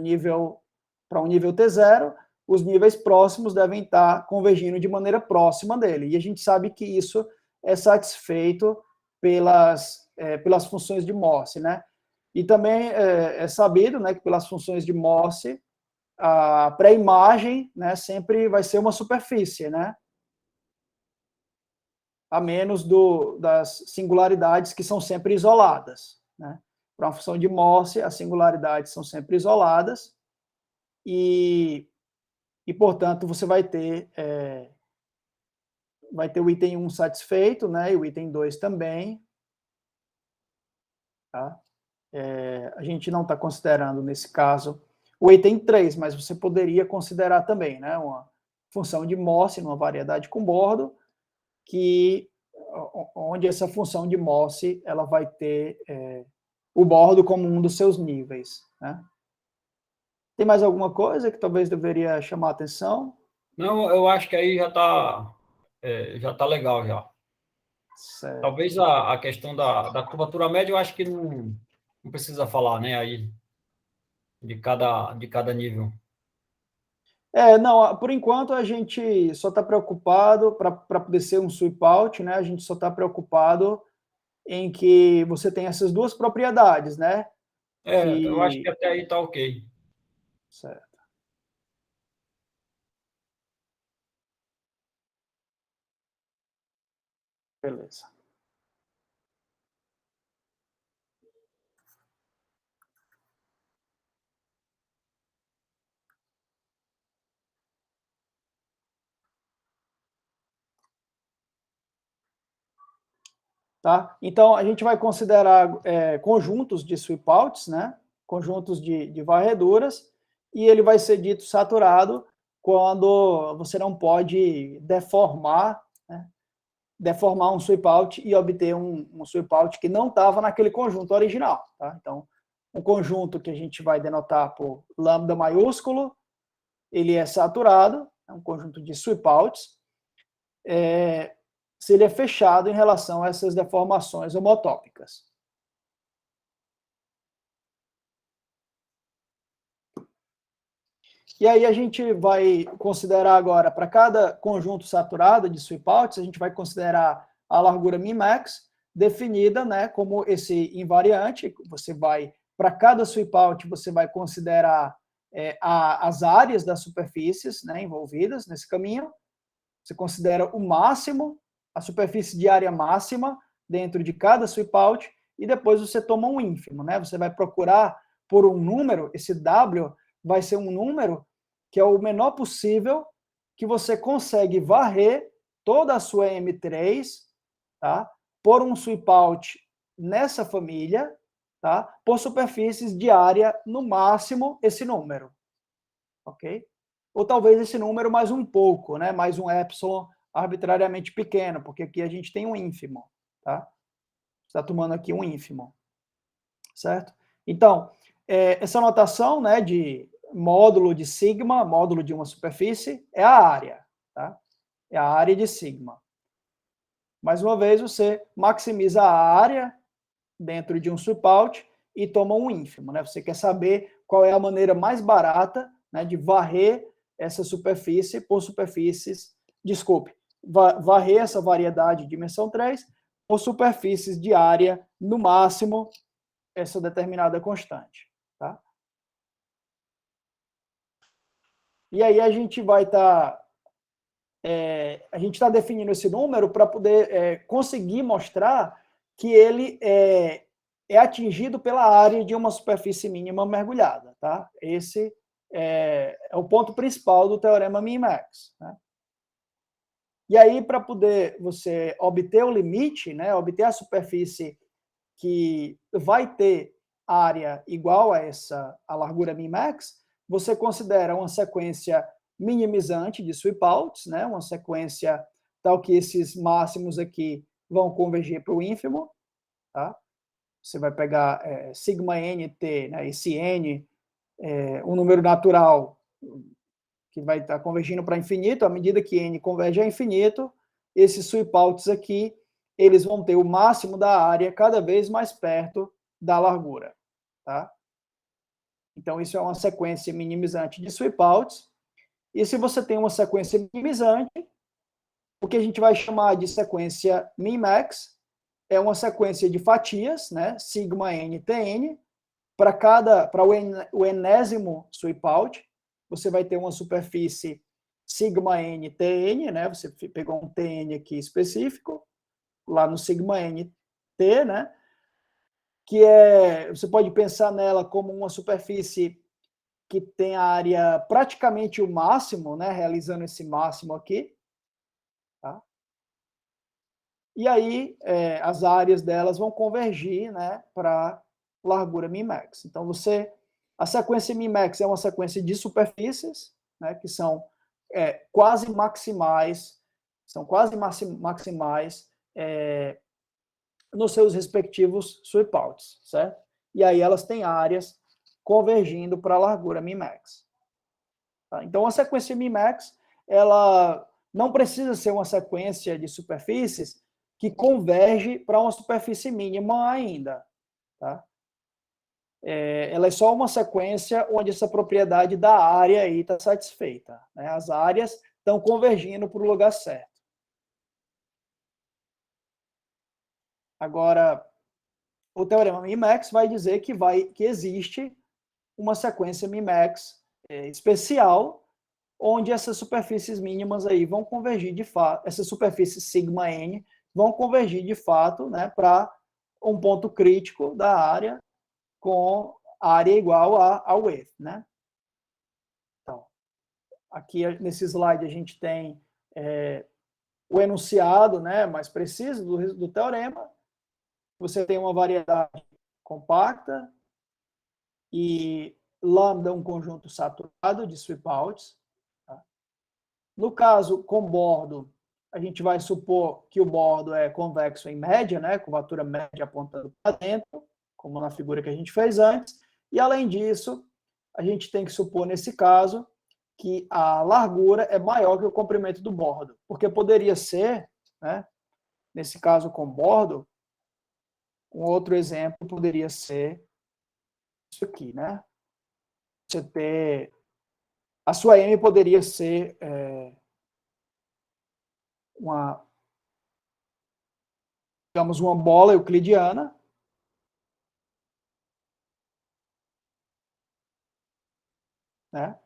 para um nível T0, os níveis próximos devem estar convergindo de maneira próxima dele. E a gente sabe que isso é satisfeito pelas funções de Morse, né? E também é sabido, né, que pelas funções de Morse, a pré-imagem, né, sempre vai ser uma superfície, né? A menos das singularidades que são sempre isoladas, né? Para uma função de Morse, as singularidades são sempre isoladas e portanto, você vai ter o item 1 satisfeito, né, e o item 2 também. Tá? A gente não está considerando, nesse caso, o item 3, mas você poderia considerar também, né, uma função de Morse numa variedade com bordo, onde essa função de Morse ela vai ter o bordo como um dos seus níveis. Né? Tem mais alguma coisa que talvez deveria chamar a atenção? Não, eu acho que aí já tá legal já. Certo. Talvez a questão da curvatura média, eu acho que não precisa falar, né, aí, de cada nível. Não, por enquanto a gente só está preocupado, para poder ser um sweep out, né, a gente só está preocupado em que você tem essas duas propriedades, né? Eu acho que até aí tá ok. Certo. Beleza. Tá? Então, a gente vai considerar conjuntos de sweepouts, né? Conjuntos de varreduras, e ele vai ser dito saturado quando você não pode deformar, né? Deformar um sweepout e obter um sweepout que não estava naquele conjunto original. Tá? Então, um conjunto que a gente vai denotar por lambda maiúsculo, ele é saturado, é um conjunto de sweepouts, se ele é fechado em relação a essas deformações homotópicas. E aí a gente vai considerar agora, para cada conjunto saturado de sweepouts, a gente vai considerar a largura min-max, definida, né, como esse invariante. Você vai, para cada sweepout, você vai considerar as áreas das superfícies, né, envolvidas nesse caminho. Você considera o máximo, a superfície de área máxima dentro de cada sweepout, e depois você toma um ínfimo, né? Você vai procurar por um número, esse W vai ser um número que é o menor possível, que você consegue varrer toda a sua M3, tá? Por um sweepout nessa família, tá? Por superfícies de área, no máximo, esse número. Ok? Ou talvez esse número mais um pouco, né? Mais um epsilon arbitrariamente pequeno, porque aqui a gente tem um ínfimo, tá? Está tomando aqui um ínfimo, certo? Então, essa notação, né, de módulo de sigma, módulo de uma superfície, é a área, tá? É a área de sigma. Mais uma vez, você maximiza a área dentro de um sweepout e toma um ínfimo, né? Você quer saber qual é a maneira mais barata, né, de varrer essa superfície por superfícies, varrer essa variedade de dimensão 3 por superfícies de área, no máximo, essa determinada constante. Tá? E aí a gente vai estar... a gente está definindo esse número para poder conseguir mostrar que ele é atingido pela área de uma superfície mínima mergulhada, tá? Esse é o ponto principal do teorema min-max, né? E aí, para poder você obter o limite, né, obter a superfície que vai ter área igual a largura min-max, você considera uma sequência minimizante de sweep-outs, né, uma sequência tal que esses máximos aqui vão convergir para o ínfimo, tá? Você vai pegar sigma nt, né, esse n, um número natural que vai estar convergindo para infinito. À medida que n converge a infinito, esses sweep-outs aqui, eles vão ter o máximo da área cada vez mais perto da largura, tá? Então, isso é uma sequência minimizante de sweep-outs. E se você tem uma sequência minimizante, o que a gente vai chamar de sequência min-max é uma sequência de fatias, né? Sigma n tn, para o enésimo sweep-out, você vai ter uma superfície sigma n tn, né? Você pegou um tn aqui específico, lá no sigma n t, né? Que você pode pensar nela como uma superfície que tem a área praticamente o máximo, né? Realizando esse máximo aqui, tá? E aí as áreas delas vão convergir, né? Para largura min-max. Então a sequência min-max é uma sequência de superfícies, né? Que são quase maximais, nos seus respectivos sweep-outs, certo? E aí elas têm áreas convergindo para a largura min-max. Tá? Então, a sequência min-max, ela não precisa ser uma sequência de superfícies que converge para uma superfície mínima ainda. Tá? Ela é só uma sequência onde essa propriedade da área aí está satisfeita, né? As áreas estão convergindo para o lugar certo. Agora, o teorema min-max vai dizer que existe uma sequência min-max especial, onde essas superfícies mínimas aí vão convergir de fato, essas superfícies sigma n vão convergir de fato, né, para um ponto crítico da área com área igual ao width, né? Então, aqui nesse slide a gente tem o enunciado, né, mais preciso do teorema. Você tem uma variedade compacta e lambda um conjunto saturado de sweep-outs. Tá? No caso com bordo, a gente vai supor que o bordo é convexo em média, né, curvatura média apontando para dentro, como na figura que a gente fez antes. E além disso, a gente tem que supor nesse caso que a largura é maior que o comprimento do bordo, porque poderia ser, né, nesse caso com bordo, um outro exemplo poderia ser isso aqui, né? Você ter... A sua M poderia ser digamos, uma bola euclidiana, né?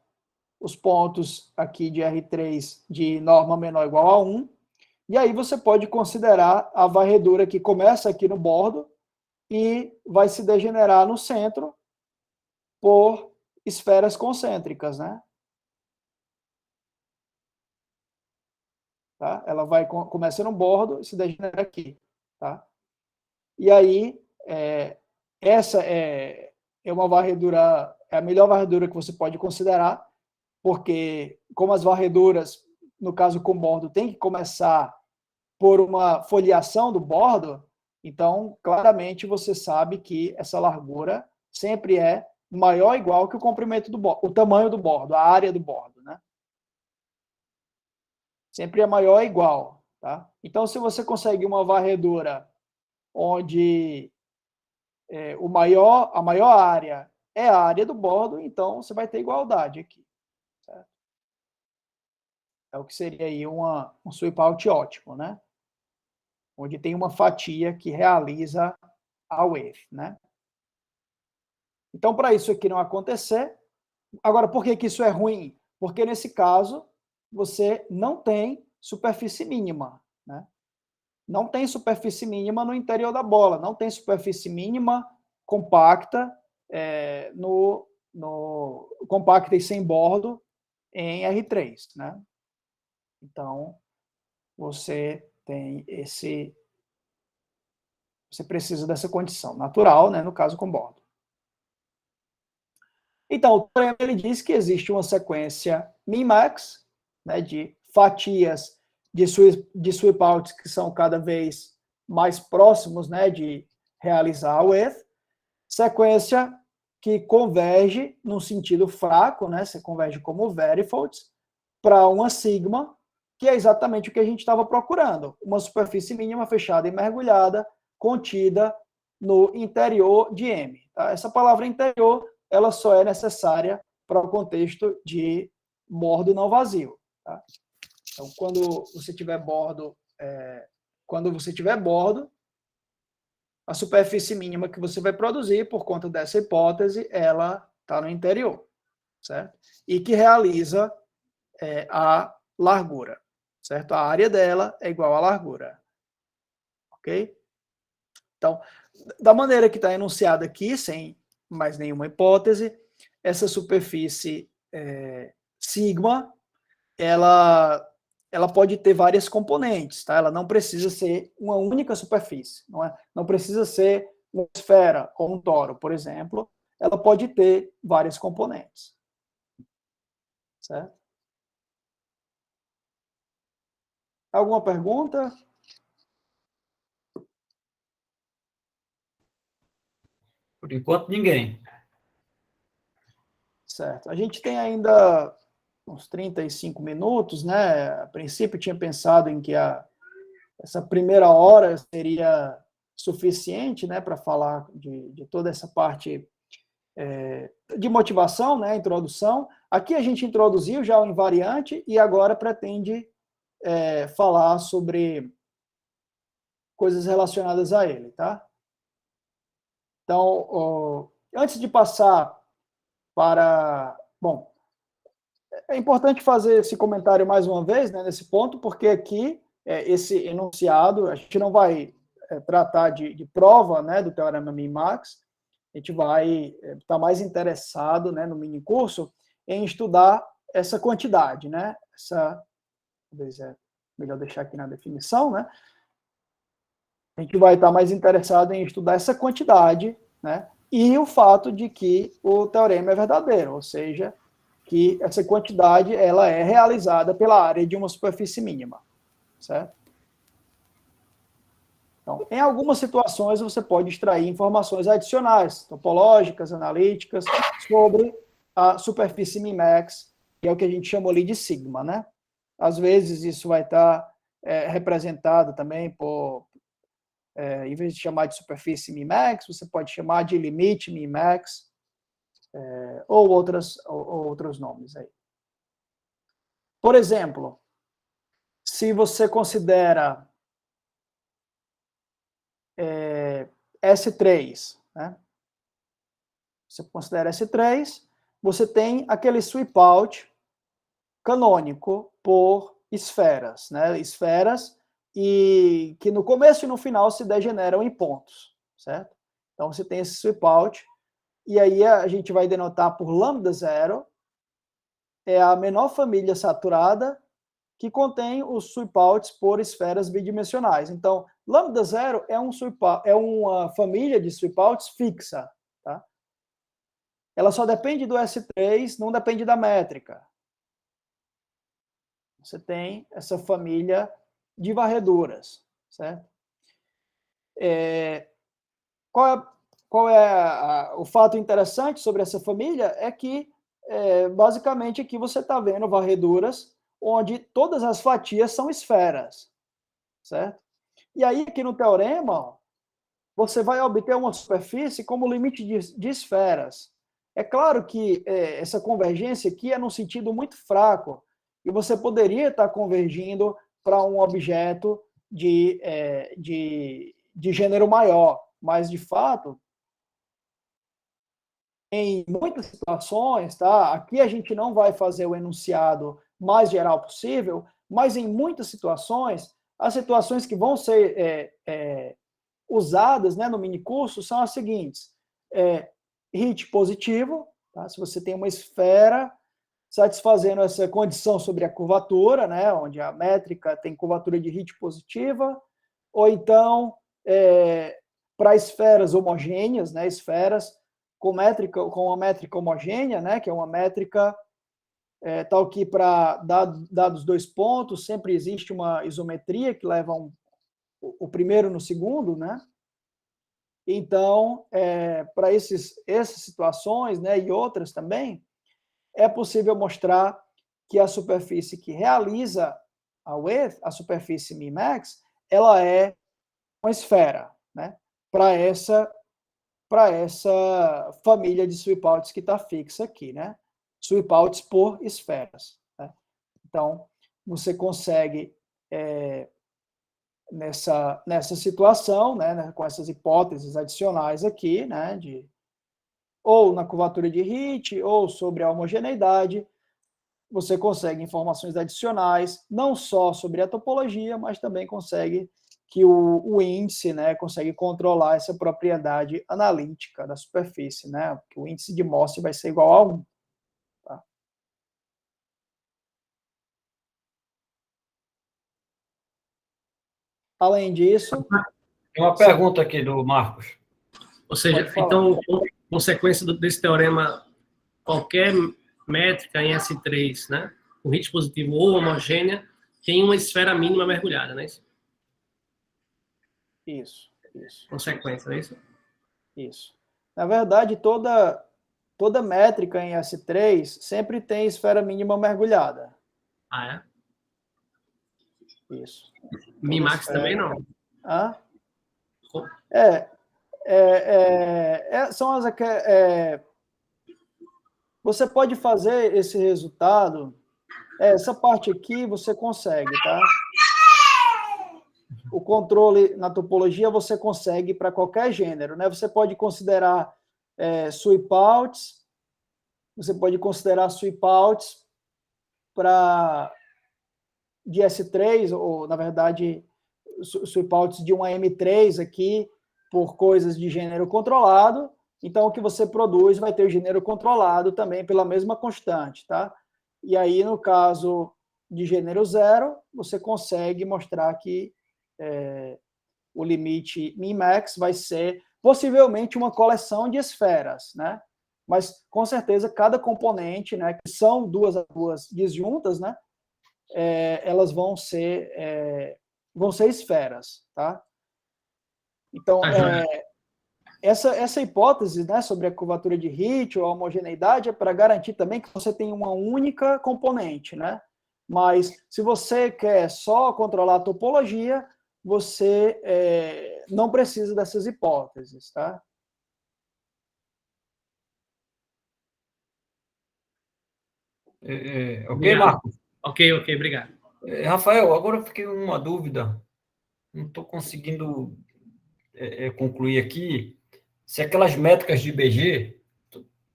Os pontos aqui de R3 de norma menor ou igual a 1, e aí você pode considerar a varredura que começa aqui no bordo e vai se degenerar no centro por esferas concêntricas, né? Tá? Ela começa no bordo e se degenera aqui, tá? E aí, essa é uma varredura, é a melhor varredura que você pode considerar, porque como as varreduras, no caso com bordo, tem que começar por uma foliação do bordo, então, claramente, você sabe que essa largura sempre é maior ou igual que o comprimento do bordo, o tamanho do bordo, a área do bordo, né? Sempre é maior ou igual, tá? Então, se você consegue uma varredura onde a maior área é a área do bordo, então você vai ter igualdade aqui, certo? É o que seria aí um sweep-out ótimo, né? Onde tem uma fatia que realiza a wave, né? Então, para isso aqui não acontecer, agora, por que isso é ruim? Porque, nesse caso, você não tem superfície mínima, né? Não tem superfície mínima no interior da bola, não tem superfície mínima compacta, compacta e sem bordo em R3, né? Então, você precisa dessa condição natural, né, no caso com bordo. Então, o teorema ele diz que existe uma sequência min-max, né, de fatias de sweep outs que são cada vez mais próximos, né, de realizar o ETH, sequência que converge num sentido fraco, né, você converge como varifolds, para uma sigma, que é exatamente o que a gente estava procurando, uma superfície mínima fechada e mergulhada, contida no interior de M. Tá? Essa palavra interior, ela só é necessária para o contexto de bordo não vazio. Tá? Então, quando você tiver bordo, a superfície mínima que você vai produzir, por conta dessa hipótese, ela está no interior, certo? E que realiza a largura, certo? A área dela é igual à largura, ok? Então, da maneira que está enunciada aqui, sem mais nenhuma hipótese, essa superfície sigma, ela pode ter várias componentes, tá? Ela não precisa ser uma única superfície, não precisa ser uma esfera ou um toro, por exemplo, ela pode ter várias componentes, certo? Alguma pergunta? Por enquanto, ninguém. Certo. A gente tem ainda uns 35 minutos, né? A princípio, tinha pensado em que essa primeira hora seria suficiente, né, para falar de toda essa parte de motivação, né, introdução. Aqui a gente introduziu já o invariante e agora pretende falar sobre coisas relacionadas a ele, tá? Então, antes de passar para... Bom, é importante fazer esse comentário mais uma vez, né, nesse ponto, porque aqui, esse enunciado, a gente não vai tratar de prova, né, do teorema min-max, a gente vai estar mais interessado, né, no mini-curso em estudar essa quantidade, né, talvez é melhor deixar aqui na definição, né, a gente vai estar mais interessado em estudar essa quantidade, né, e o fato de que o teorema é verdadeiro, ou seja, que essa quantidade ela é realizada pela área de uma superfície mínima, certo? Então, em algumas situações, você pode extrair informações adicionais, topológicas, analíticas, sobre a superfície min-max, que é o que a gente chamou ali de sigma, né? Às vezes, isso vai estar representado também por, em vez de chamar de superfície min-max, você pode chamar de limite min-max, ou outros nomes aí. Por exemplo, se você considera S3, né? Você considera S3, você tem aquele sweep out canônico por esferas, né? Esferas e que no começo e no final se degeneram em pontos, certo? Então você tem esse sweep out e aí a gente vai denotar por lambda 0, é a menor família saturada que contém os sweep-outs por esferas bidimensionais. Então, lambda 0 é uma família de sweep-outs fixa. Tá? Ela só depende do S3, não depende da métrica. Você tem essa família de varreduras. Certo? Qual é o fato interessante sobre essa família? É que, basicamente, aqui você está vendo varreduras onde todas as fatias são esferas, certo? E aí, aqui no teorema, você vai obter uma superfície como limite de esferas. É claro que essa convergência aqui é num sentido muito fraco, e você poderia estar convergindo para um objeto de gênero maior, mas, de fato, em muitas situações, tá? Aqui a gente não vai fazer o enunciado mais geral possível, mas em muitas situações As situações que vão ser usadas, né, no minicurso são as seguintes. Hit positivo, tá? Se você tem uma esfera satisfazendo essa condição sobre a curvatura, né, onde a métrica tem curvatura de Hit positiva, ou então para esferas homogêneas, né, esferas com uma métrica homogênea, né, que é uma métrica tal que para dados 2 pontos sempre existe uma isometria que leva o primeiro no segundo, né? Então, para essas situações, né, e outras também, é possível mostrar que a superfície que realiza a width, a superfície min-max, ela é uma esfera, né? Para essa família de sweepouts que está fixa aqui, né? Sweepouts por esferas, né? Então, você consegue, nessa situação, né, com essas hipóteses adicionais aqui, né, ou na curvatura de Hit, ou sobre a homogeneidade, você consegue informações adicionais, não só sobre a topologia, mas também consegue que o índice, né, consegue controlar essa propriedade analítica da superfície, né, que o índice de Morse vai ser igual a 1. Tá? Além disso... Tem uma pergunta aqui do Marcos. Ou seja, então, consequência desse teorema, qualquer métrica em S3, né, com Hit positivo ou homogênea, tem uma esfera mínima mergulhada, não é isso? Isso. Consequência, não é isso? Isso. Na verdade, toda métrica em S3 sempre tem esfera mínima mergulhada. Ah, é? Isso. Min-max também não? Hã? São as... você pode fazer esse resultado, essa parte aqui você consegue, tá? O controle na topologia você consegue para qualquer gênero, né? Você pode considerar sweepouts, você pode considerar sweepouts de S3, ou, na verdade, sweepouts de uma M3 aqui, por coisas de gênero controlado. Então, o que você produz vai ter o gênero controlado também pela mesma constante, tá? E aí, no caso de gênero zero, você consegue mostrar que o limite min-max vai ser possivelmente uma coleção de esferas, né? Mas, com certeza, cada componente, né, que são duas disjuntas, né, elas vão ser esferas, tá? Então, essa hipótese, né, sobre a curvatura de Hit ou a homogeneidade é para garantir também que você tem uma única componente, né? Mas, se você quer só controlar a topologia, você não precisa dessas hipóteses, tá? Ok, Marcos? Ok, obrigado. Rafael, agora eu fiquei com uma dúvida. Não estou conseguindo concluir aqui se aquelas métricas de IBG,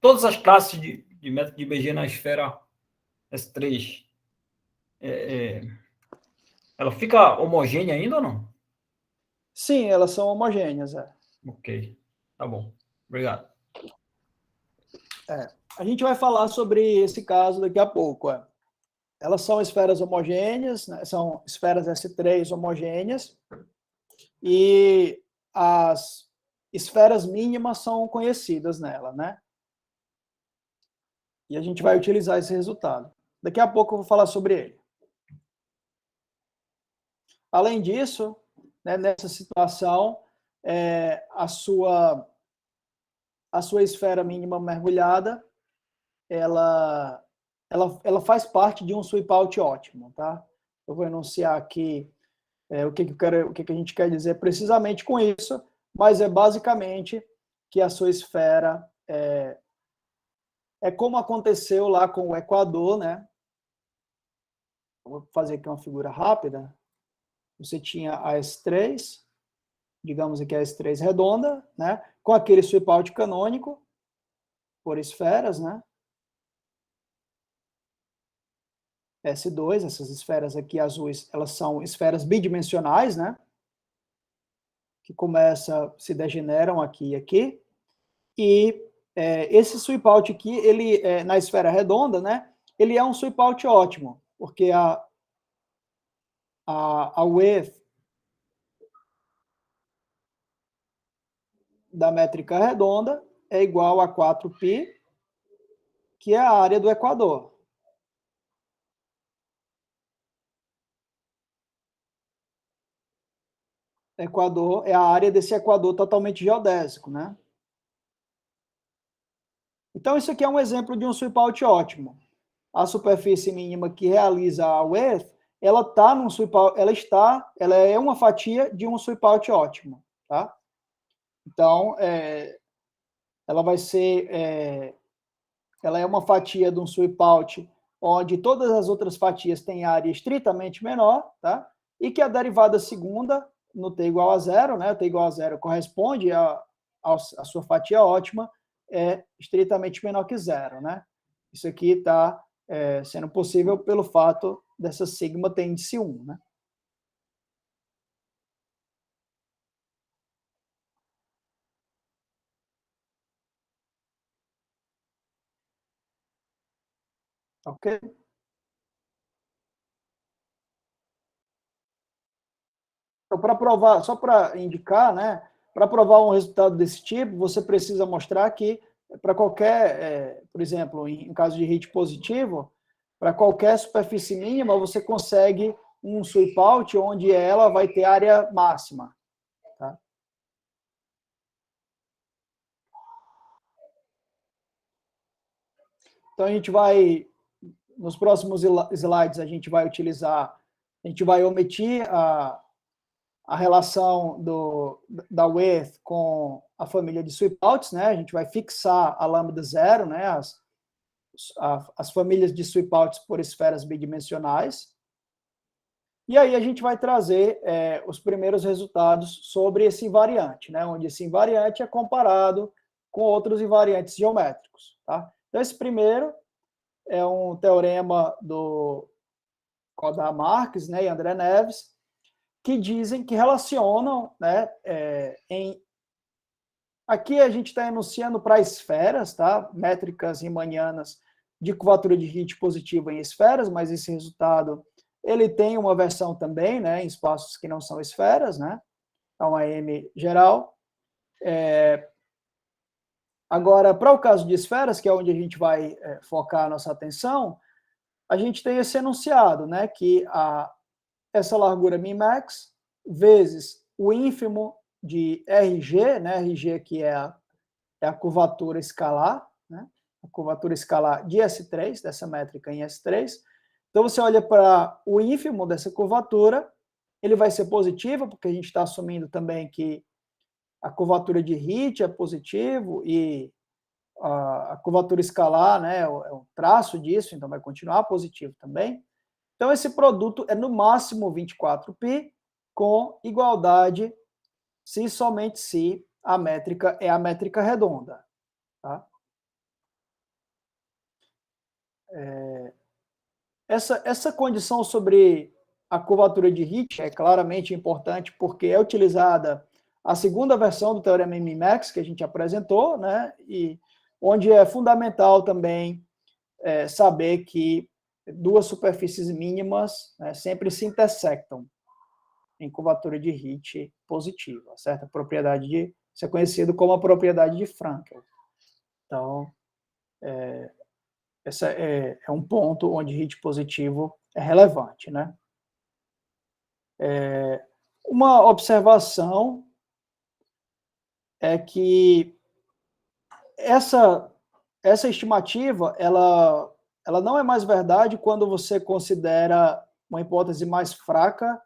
todas as classes de métrica de IBG na esfera S3, ela fica homogênea ainda ou não? Sim, elas são homogêneas. Ok, tá bom. Obrigado. A gente vai falar sobre esse caso daqui a pouco. Elas são esferas homogêneas, né? São esferas S3 homogêneas, e as esferas mínimas são conhecidas nela, né? E a gente vai utilizar esse resultado. Daqui a pouco eu vou falar sobre ele. Além disso, né, nessa situação, a sua esfera mínima mergulhada, ela faz parte de um sweepout ótimo, tá? Eu vou enunciar aqui o que a gente quer dizer precisamente com isso, mas é basicamente que a sua esfera é como aconteceu lá com o Equador, né? Vou fazer aqui uma figura rápida. Você tinha a S3, digamos aqui a S3 redonda, né? Com aquele sweepout canônico por esferas, né? S2, essas esferas aqui azuis, elas são esferas bidimensionais, né? Que se degeneram aqui e aqui. E esse sweep out aqui, ele, na esfera redonda, né? Ele é um sweep out ótimo, porque a width da métrica redonda é igual a 4π, que é a área do equador. Equador é a área desse equador totalmente geodésico, né? Então, isso aqui é um exemplo de um sweep out ótimo. A superfície mínima que realiza a width, ela está num sweep out, ela é uma fatia de um sweep out ótimo, tá? Então, ela vai ser, ela é uma fatia de um sweep out onde todas as outras fatias têm área estritamente menor, tá? E que a derivada segunda no t igual a zero, né? O t igual a zero corresponde à sua fatia ótima, é estritamente menor que zero, né? Isso aqui está sendo possível pelo fato dessa sigma ter índice 1, né? Ok? Então, para provar, só para indicar, né? Para provar um resultado desse tipo, você precisa mostrar que para qualquer, por exemplo, em caso de hit positivo, para qualquer superfície mínima, você consegue um sweep out onde ela vai ter área máxima. Tá? Então, a gente vai, nos próximos slides, a gente vai omitir a relação da width com a família de sweepouts, né? A gente vai fixar a lambda zero, né? As famílias de sweepouts por esferas bidimensionais. E aí a gente vai trazer os primeiros resultados sobre esse invariante, né? Onde esse invariante é comparado com outros invariantes geométricos, tá? Então, esse primeiro é um teorema do Kodar Marques, né, e André Neves, que relacionam, né, aqui a gente está enunciando para esferas, tá, métricas riemannianas de curvatura de Hit positiva em esferas, mas esse resultado, ele tem uma versão também, né, em espaços que não são esferas, né, é uma M geral. Agora, para o caso de esferas, que é onde a gente vai focar a nossa atenção, a gente tem esse enunciado, né, que essa largura min-max vezes o ínfimo de RG, né, RG que é a curvatura escalar, né, a curvatura escalar de S3, dessa métrica em S3. Então, você olha para o ínfimo dessa curvatura, ele vai ser positivo, porque a gente está assumindo também que a curvatura de Hit é positivo e a curvatura escalar, né, é um traço disso, então vai continuar positivo também. Então, esse produto é no máximo 24π, com igualdade se somente se a métrica é a métrica redonda. Tá? Essa condição sobre a curvatura de Hit é claramente importante porque é utilizada a segunda versão do teorema min-max que a gente apresentou, né, e onde é fundamental também saber que duas superfícies mínimas, né, sempre se intersectam em curvatura de Hit positiva, certo? A propriedade isso é conhecido como a propriedade de Frankel. Então, esse é um ponto onde Hit positivo é relevante, né? Uma observação é que essa estimativa, ela não é mais verdade quando você considera uma hipótese mais fraca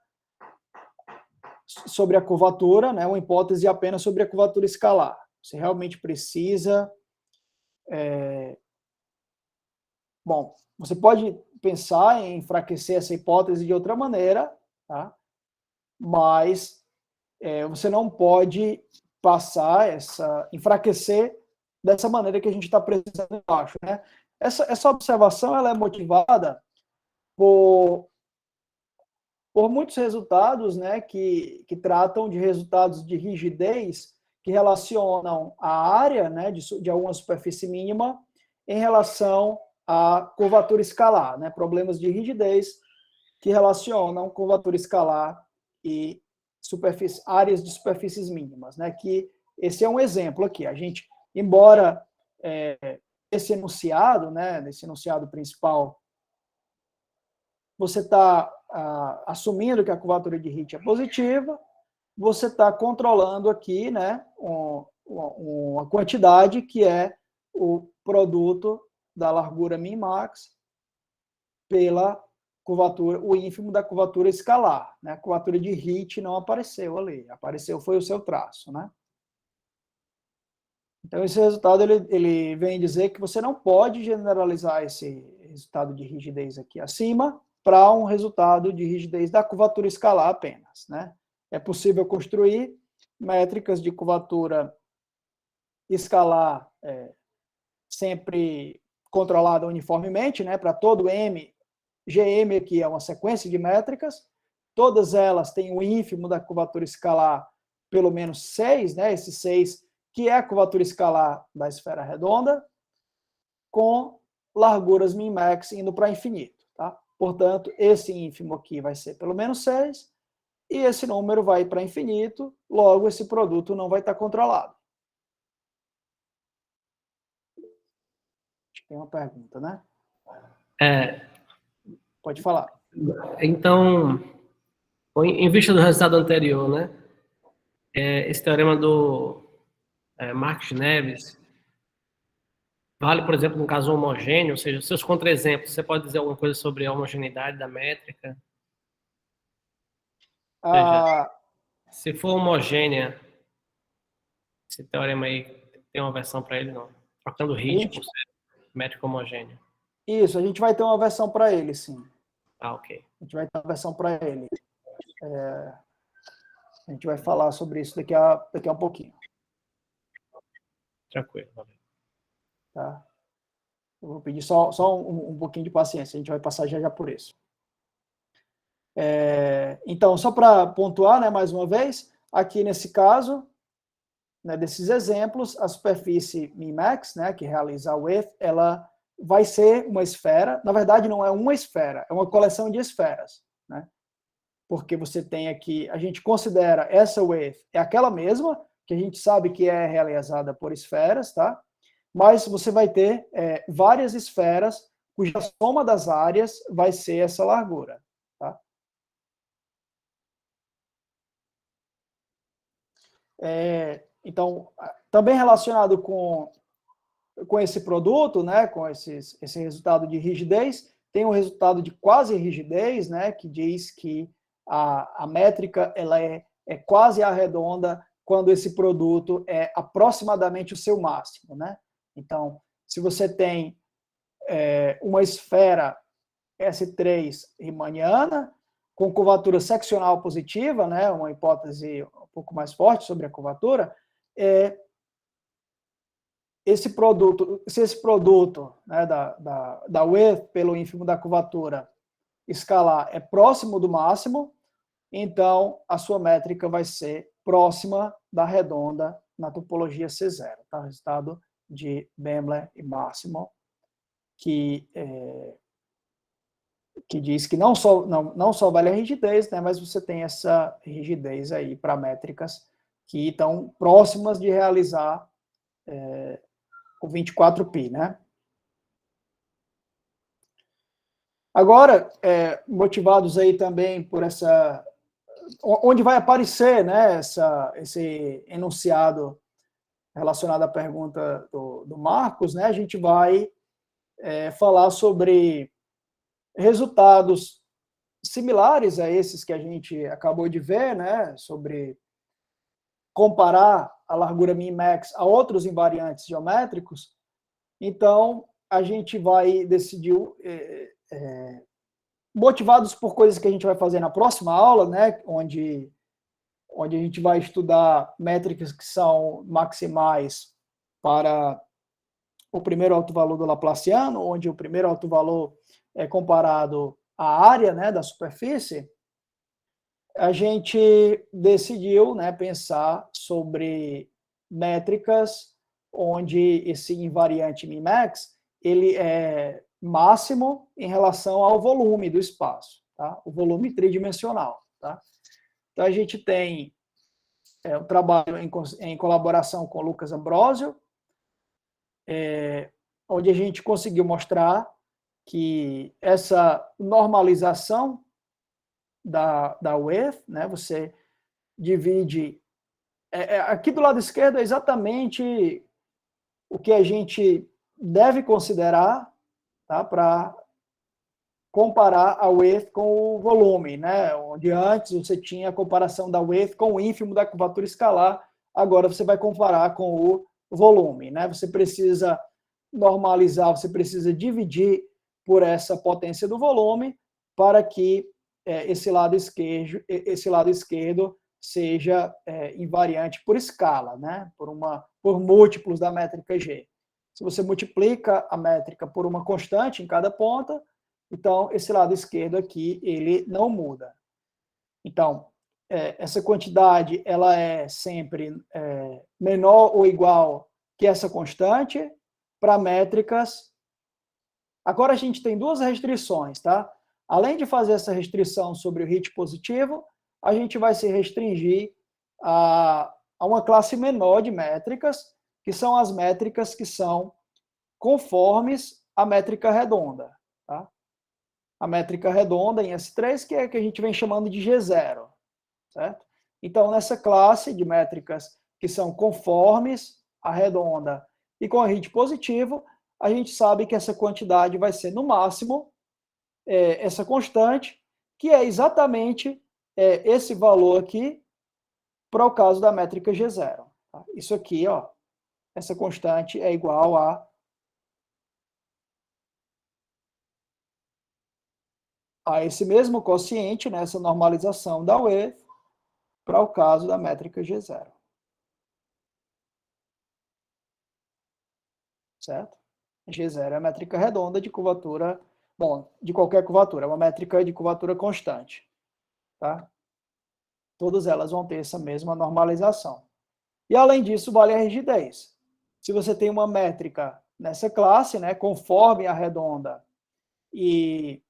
sobre a curvatura, né, uma hipótese apenas sobre a curvatura escalar. Você realmente precisa... Bom, você pode pensar em enfraquecer essa hipótese de outra maneira, tá? Mas você não pode enfraquecer dessa maneira que a gente está apresentando embaixo, né? Essa observação ela é motivada por muitos resultados, né, que tratam de resultados de rigidez que relacionam a área, né, de alguma superfície mínima em relação à curvatura escalar, né, problemas de rigidez que relacionam curvatura escalar e áreas de superfícies mínimas, né, que esse é um exemplo aqui. A gente, embora esse enunciado, né, nesse enunciado principal, você está assumindo que a curvatura de Hit é positiva, você está controlando aqui, né, uma quantidade que é o produto da largura min-max pela curvatura, o ínfimo da curvatura escalar, né? A curvatura de Hit não apareceu ali, apareceu foi o seu traço, né? Então, esse resultado, ele vem dizer que você não pode generalizar esse resultado de rigidez aqui acima para um resultado de rigidez da curvatura escalar apenas, né? É possível construir métricas de curvatura escalar sempre controlada uniformemente, né? Para todo M, GM aqui é uma sequência de métricas, todas elas têm o ínfimo da curvatura escalar pelo menos 6, né? Esse 6 que é a curvatura escalar da esfera redonda, com larguras min-max indo para infinito, tá? Portanto, esse ínfimo aqui vai ser pelo menos 6, e esse número vai para infinito, logo esse produto não vai estar controlado. Acho que tem uma pergunta, né? Pode falar. Então, em vista do resultado anterior, né? Esse teorema do Marques Neves vale, por exemplo, no caso homogêneo, ou seja, seus contra-exemplos, você pode dizer alguma coisa sobre a homogeneidade da métrica? Ou seja, se for homogênea, esse teorema aí tem uma versão para ele, não? Trocando Hit por métrica homogênea. Isso, a gente vai ter uma versão para ele, sim. Ah, ok. A gente vai ter uma versão para ele. A gente vai falar sobre isso daqui a um pouquinho. Tranquilo, valeu. Tá? Eu vou pedir só um pouquinho de paciência, a gente vai passar já por isso. Então, só para pontuar, né, mais uma vez, aqui nesse caso, né, desses exemplos, a superfície min-max, né, que realiza a width, ela vai ser uma esfera. Na verdade, não é uma esfera, é uma coleção de esferas, né? Porque você tem aqui, a gente considera essa width é aquela mesma, que a gente sabe que é realizada por esferas, tá? Mas você vai ter várias esferas cuja soma das áreas vai ser essa largura, tá? Então, também relacionado com esse produto, né, com esse resultado de rigidez, tem um resultado de quase rigidez, né, que diz que a métrica ela é quase arredonda quando esse produto é aproximadamente o seu máximo, né? Então, se você tem uma esfera S3 riemanniana com curvatura seccional positiva, né, uma hipótese um pouco mais forte sobre a curvatura, se esse produto, né, da width pelo ínfimo da curvatura escalar é próximo do máximo, então a sua métrica vai ser próxima da redonda na topologia C0, tá? O resultado de Bembler e Máximo, que diz que não só vale a rigidez, né, mas você tem essa rigidez aí para métricas que estão próximas de realizar o 24π, né? Agora, motivados aí também por essa... Onde vai aparecer, né, esse enunciado relacionado à pergunta do Marcos, né, a gente vai falar sobre resultados similares a esses que a gente acabou de ver, né, sobre comparar a largura min-max a outros invariantes geométricos. Então, a gente vai decidir, motivados por coisas que a gente vai fazer na próxima aula, né, onde a gente vai estudar métricas que são maximais para o primeiro alto valor do Laplaciano, onde o primeiro alto valor é comparado a área, né, da superfície, a gente decidiu, né, pensar sobre métricas onde esse invariante min-max ele é máximo em relação ao volume do espaço, tá? O volume tridimensional, tá? Então a gente tem um trabalho em colaboração com o Lucas Ambrosio, onde a gente conseguiu mostrar que essa normalização da width, né, você divide... aqui do lado esquerdo é exatamente o que a gente deve considerar, tá, para comparar a width com o volume, né, onde antes você tinha a comparação da width com o ínfimo da curvatura escalar, agora você vai comparar com o volume, né, você precisa normalizar, você precisa dividir por essa potência do volume para que esse lado esquerdo seja invariante por escala, né? por múltiplos da métrica G. Se você multiplica a métrica por uma constante em cada ponta, então esse lado esquerdo aqui ele não muda. Então, essa quantidade ela é sempre menor ou igual que essa constante para métricas. Agora a gente tem duas restrições, tá? Além de fazer essa restrição sobre o hit positivo, a gente vai se restringir a uma classe menor de métricas, que são as métricas que são conformes à métrica redonda, tá? A métrica redonda em S3, que é a que a gente vem chamando de G0, certo? Então, nessa classe de métricas que são conformes à redonda e com hit positivo, a gente sabe que essa quantidade vai ser, no máximo, essa constante, que é exatamente esse valor aqui para o caso da métrica G0. Tá? Isso aqui, ó, essa constante é igual a esse mesmo quociente, né, essa normalização da width, para o caso da métrica G0. Certo? G0 é a métrica redonda de curvatura, bom, de qualquer curvatura, é uma métrica de curvatura constante. Tá? Todas elas vão ter essa mesma normalização. E além disso, vale a rigidez. Se você tem uma métrica nessa classe, né, conforme a redonda e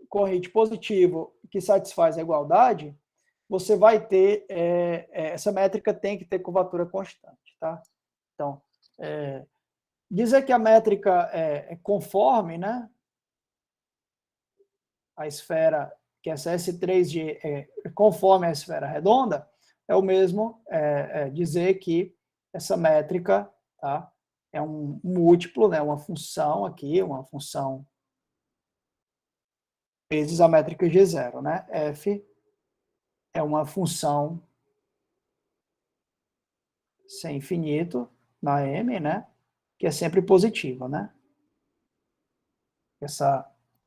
com hit positivo que satisfaz a igualdade, você vai ter, essa métrica tem que ter curvatura constante. Tá? Então, dizer que a métrica é conforme, né? A esfera, que essa S3G é conforme a esfera redonda, é o mesmo dizer que essa métrica, tá, é um múltiplo, né, uma função aqui, uma função vezes a métrica G0, né? F é uma função sem infinito na M, né? Que é sempre positiva, né?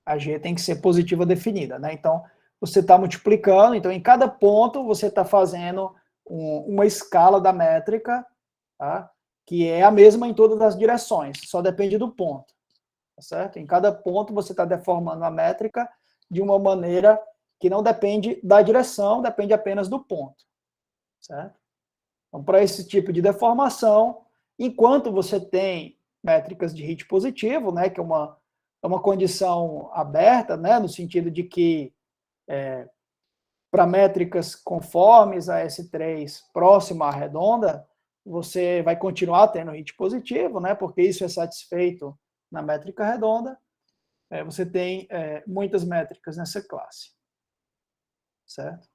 A G tem que ser positiva definida, né? Então, você está multiplicando, então em cada ponto você está fazendo uma escala da métrica, tá? Que é a mesma em todas as direções, só depende do ponto, tá certo? Em cada ponto você está deformando a métrica de uma maneira que não depende da direção, depende apenas do ponto, certo? Então, para esse tipo de deformação, enquanto você tem métricas de hit positivo, né, que é uma condição aberta, né, no sentido de que para métricas conformes a S3 próxima à redonda, você vai continuar tendo hit positivo, né, porque isso é satisfeito na métrica redonda. Você tem muitas métricas nessa classe, certo?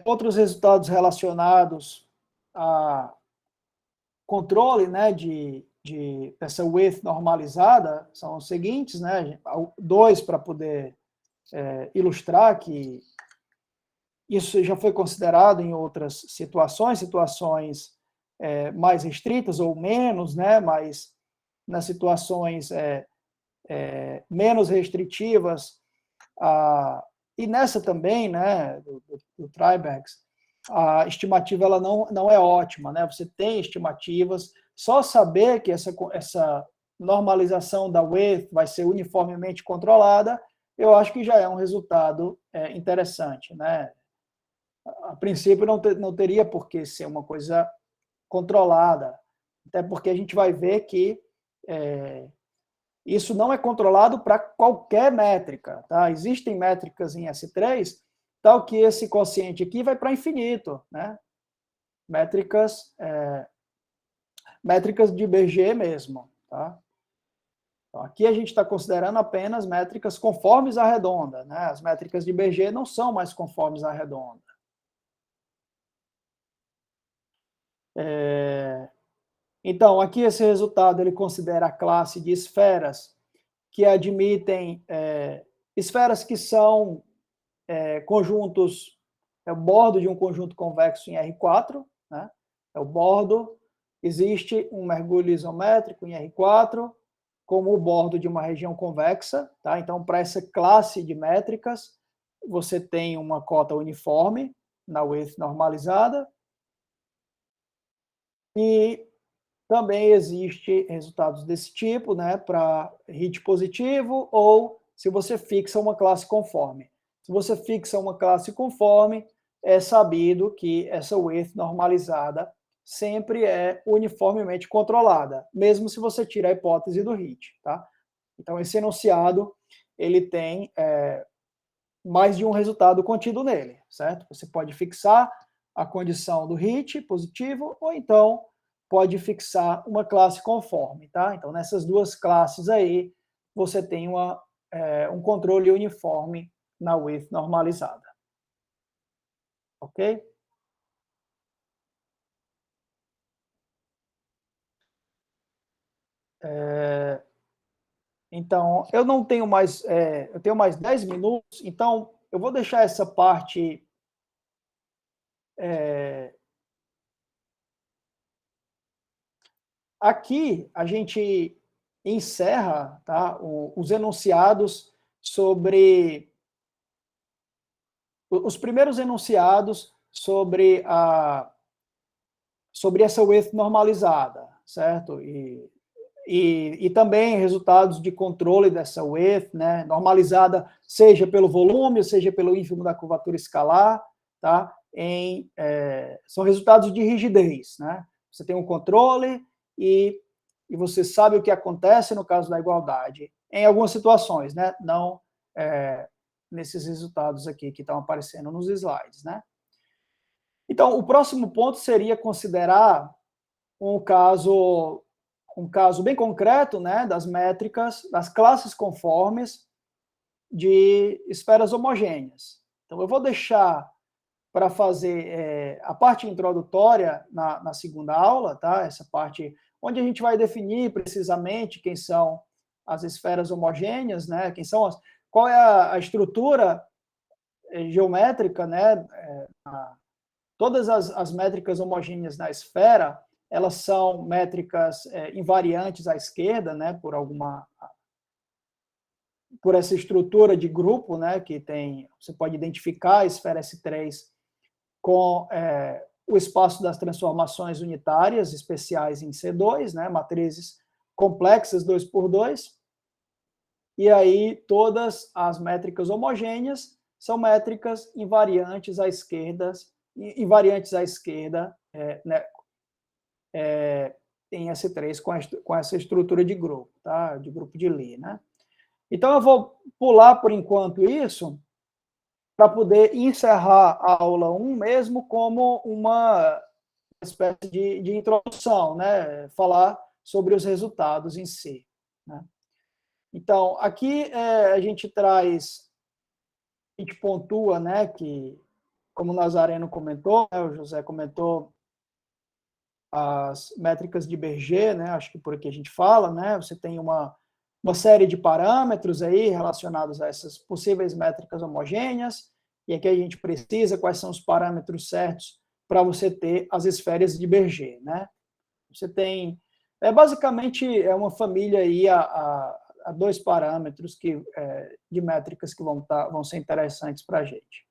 Outros resultados relacionados a controle, né, dessa width normalizada são os seguintes, né, dois para poder ilustrar que isso já foi considerado em outras situações mais restritas ou menos, né, mas nas situações menos restritivas, e nessa também, né, do Treibergs, a estimativa ela não é ótima, né? Você tem estimativas, só saber que essa normalização da width vai ser uniformemente controlada, eu acho que já é um resultado interessante, né? A princípio não teria por que ser uma coisa controlada, até porque a gente vai ver que isso não é controlado para qualquer métrica, tá? Existem métricas em S3, tal que esse quociente aqui vai para infinito, né? Métricas de Berger mesmo, tá? Então, aqui a gente está considerando apenas métricas conformes à redonda, né? As métricas de Berger não são mais conformes à redonda. Então, aqui esse resultado ele considera a classe de esferas que admitem esferas que são conjuntos, é o bordo de um conjunto convexo em R4, né? É o bordo, existe um mergulho isométrico em R4, como o bordo de uma região convexa, tá? Então, para essa classe de métricas, você tem uma cota uniforme na width normalizada, e também existe resultados desse tipo, né, para hit positivo, ou se você fixa uma classe conforme. Se você fixa uma classe conforme, é sabido que essa width normalizada sempre é uniformemente controlada, mesmo se você tira a hipótese do hit, tá? Então, esse enunciado, ele tem mais de um resultado contido nele, certo? Você pode fixar a condição do hit positivo, ou então pode fixar uma classe conforme, tá? Então, nessas duas classes aí, você tem um controle uniforme na width normalizada. Ok? Então, eu não tenho mais, eu tenho mais 10 minutos, então eu vou deixar essa parte aqui a gente encerra, tá, os enunciados sobre os primeiros enunciados sobre essa width normalizada, certo? E também resultados de controle dessa width, né, normalizada, seja pelo volume, seja pelo ínfimo da curvatura escalar, tá? São resultados de rigidez, né? Você tem um controle e você sabe o que acontece no caso da igualdade, em algumas situações, né? Não nesses resultados aqui que estão aparecendo nos slides, né? Então, o próximo ponto seria considerar um caso bem concreto, né, das métricas, das classes conformes de esferas homogêneas. Então, eu vou deixar para fazer a parte introdutória na segunda aula, tá? Essa parte onde a gente vai definir precisamente quem são as esferas homogêneas, né? Qual é a estrutura geométrica, né? Todas as métricas homogêneas na esfera, elas são métricas invariantes à esquerda, né? Por essa estrutura de grupo, né? Que tem, você pode identificar a esfera S3 com o espaço das transformações unitárias especiais em C2, né, matrizes complexas 2x2, e aí todas as métricas homogêneas são métricas invariantes à esquerda, né, em S3 com essa estrutura de grupo, tá, de grupo de Lie, né. Então eu vou pular por enquanto isso, para poder encerrar a aula 1 mesmo como uma espécie de introdução, né? Falar sobre os resultados em si, né? Então, aqui a gente pontua, né, que, como o Nazareno comentou, né, o José comentou, as métricas de Berger, né, acho que por aqui a gente fala, né, você tem uma série de parâmetros aí relacionados a essas possíveis métricas homogêneas, e aqui a gente precisa quais são os parâmetros certos para você ter as esferas de Berger, né? Você tem, basicamente, uma família aí a 2 parâmetros de métricas que vão ser interessantes para a gente.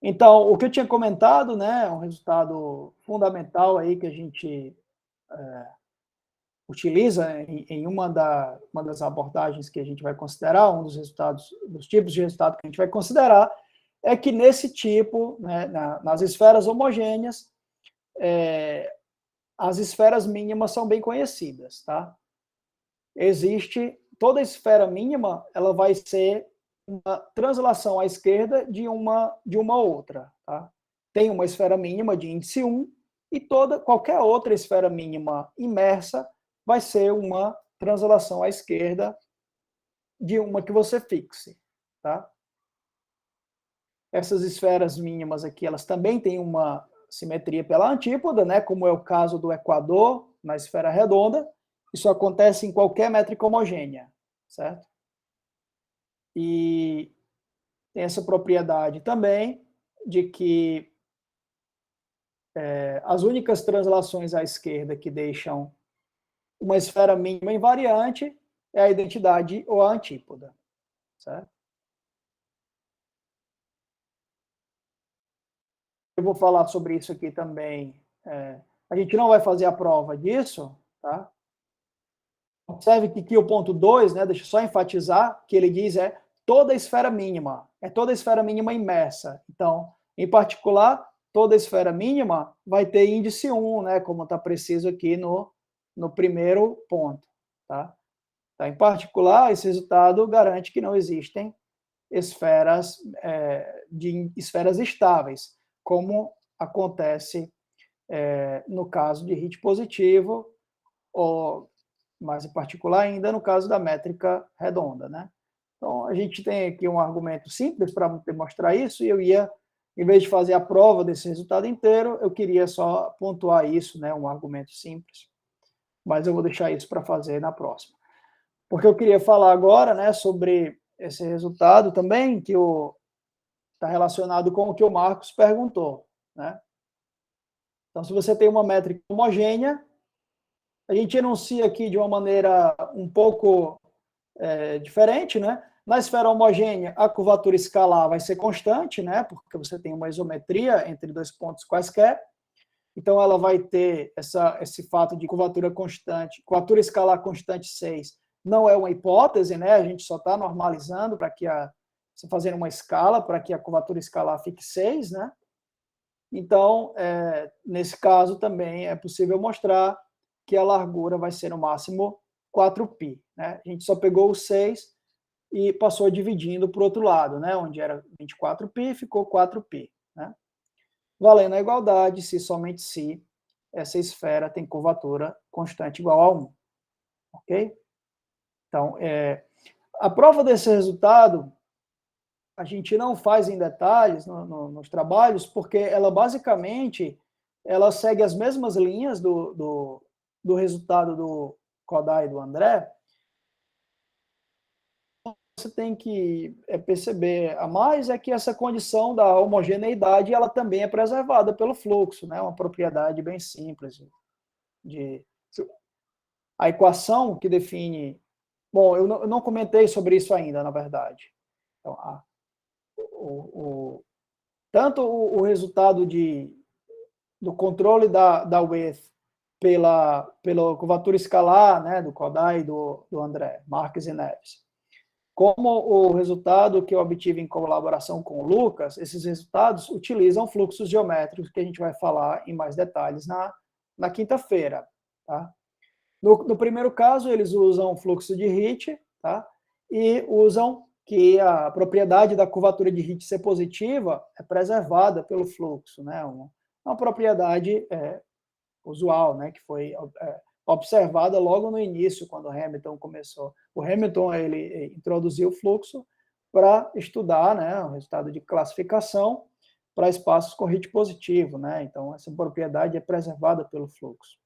Então, o que eu tinha comentado, né, um resultado fundamental aí que a gente utiliza em uma das abordagens que a gente vai considerar, um dos resultados, dos tipos de resultado que a gente vai considerar, é que nesse tipo, né, nas esferas homogêneas, as esferas mínimas são bem conhecidas, tá? Toda esfera mínima, ela vai ser uma translação à esquerda de uma outra, tá? Tem uma esfera mínima de índice 1 e qualquer outra esfera mínima imersa vai ser uma translação à esquerda de uma que você fixe, tá? Essas esferas mínimas aqui, elas também têm uma simetria pela antípoda, né, como é o caso do equador na esfera redonda. Isso acontece em qualquer métrica homogênea, certo? E tem essa propriedade também de que as únicas translações à esquerda que deixam uma esfera mínima invariante é a identidade ou a antípoda, certo? Eu vou falar sobre isso aqui também. A gente não vai fazer a prova disso, tá? Observe que aqui o ponto 2, né, deixa eu só enfatizar, que ele diz toda esfera mínima, é toda esfera mínima imersa. Então, em particular, toda esfera mínima vai ter índice 1, né, como está preciso aqui no primeiro ponto, tá? Então, em particular, esse resultado garante que não existem esferas estáveis, como acontece no caso de HIT positivo, ou mais em particular ainda no caso da métrica redonda, né? Então, a gente tem aqui um argumento simples para demonstrar isso, e em vez de fazer a prova desse resultado inteiro, eu queria só pontuar isso, né, um argumento simples, mas eu vou deixar isso para fazer na próxima. Porque eu queria falar agora, né, sobre esse resultado também, que está relacionado com o que o Marcos perguntou, né? Então, se você tem uma métrica homogênea, a gente enuncia aqui de uma maneira um pouco diferente, né? Na esfera homogênea, a curvatura escalar vai ser constante, né? Porque você tem uma isometria entre dois pontos quaisquer. Então, ela vai ter esse fato de curvatura constante, curvatura escalar constante 6, não é uma hipótese, né? A gente só está normalizando para que você fazendo uma escala para que a curvatura escalar fique 6, né? Então, nesse caso também é possível mostrar que a largura vai ser no máximo 4π, né? A gente só pegou o 6 e passou dividindo para o outro lado, né? Onde era 24π, ficou 4π, né? Valendo a igualdade se somente se essa esfera tem curvatura constante igual a 1, ok? Então, a prova desse resultado a gente não faz em detalhes nos trabalhos, porque ela basicamente ela segue as mesmas linhas do resultado do Kodai e do André. Você tem que perceber a mais é que essa condição da homogeneidade ela também é preservada pelo fluxo, né? Uma propriedade bem simples a equação que define. Bom, eu não comentei sobre isso ainda, na verdade. Então, tanto o resultado do controle da width pela curvatura escalar, né, do Kodai e do André, Marques e Neves, como o resultado que eu obtive em colaboração com o Lucas, esses resultados utilizam fluxos geométricos que a gente vai falar em mais detalhes na quinta-feira, tá? No primeiro caso, eles usam fluxo de Hit, tá? E usam que a propriedade da curvatura de Hit ser positiva é preservada pelo fluxo, né? Uma propriedade usual, né? Que foi observada logo no início, quando o Hamilton começou. O Hamilton ele introduziu o fluxo para estudar, né, o resultado de classificação para espaços com Hit positivo, né? Então, essa propriedade é preservada pelo fluxo.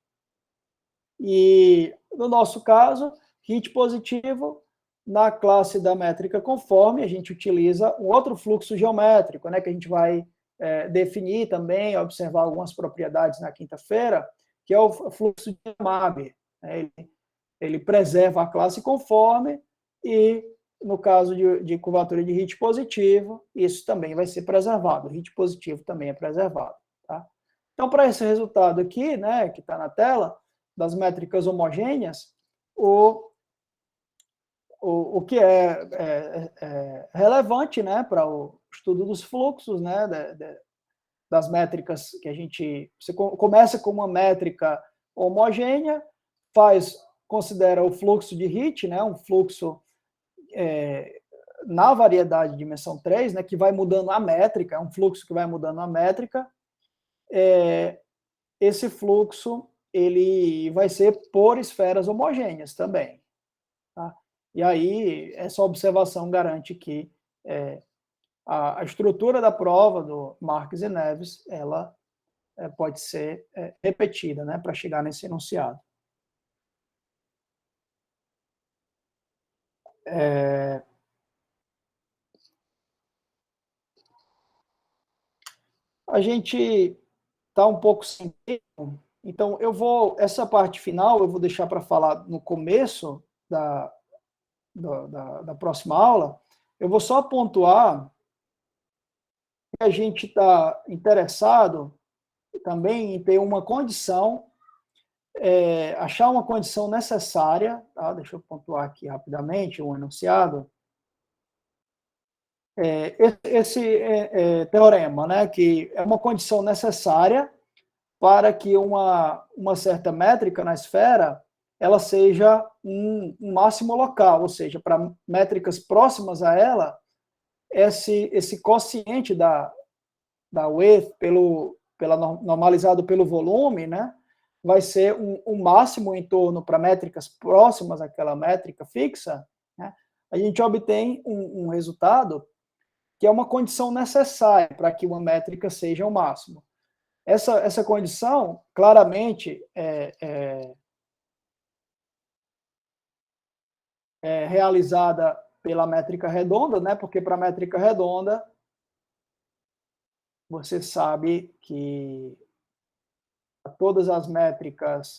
E, no nosso caso, Hit positivo, na classe da métrica conforme, a gente utiliza um outro fluxo geométrico, né, que a gente vai definir também, observar algumas propriedades na quinta-feira, que é o fluxo de Maber. Ele preserva a classe conforme e no caso de curvatura de HIT positivo, isso também vai ser preservado. O HIT positivo também é preservado. Tá? Então, para esse resultado aqui, né, que está na tela, das métricas homogêneas, o que é relevante, né, para o estudo dos fluxos, né, das métricas que você começa com uma métrica homogênea, considera o fluxo de HIT, né, um fluxo na variedade de dimensão 3, né, que vai mudando a métrica, é um fluxo que vai mudando a métrica. Esse fluxo ele vai ser por esferas homogêneas também. Tá? E aí, essa observação garante que a estrutura da prova do Marques e Neves, ela pode ser repetida, né, para chegar nesse enunciado. A gente está um pouco sem tempo, então essa parte final eu vou deixar para falar no começo da próxima aula. Eu vou só pontuar que a gente está interessado também em ter uma condição, achar uma condição necessária, tá? Deixa eu pontuar aqui rapidamente um enunciado. Esse teorema, né, que é uma condição necessária para que uma certa métrica na esfera ela seja um máximo local, ou seja, para métricas próximas a ela, esse quociente da width normalizado pelo volume, né, vai ser um máximo em torno para métricas próximas àquela métrica fixa, né, a gente obtém um resultado que é uma condição necessária para que uma métrica seja o máximo. Essa condição, claramente, é realizada pela métrica redonda, né? Porque para a métrica redonda, você sabe que todas as métricas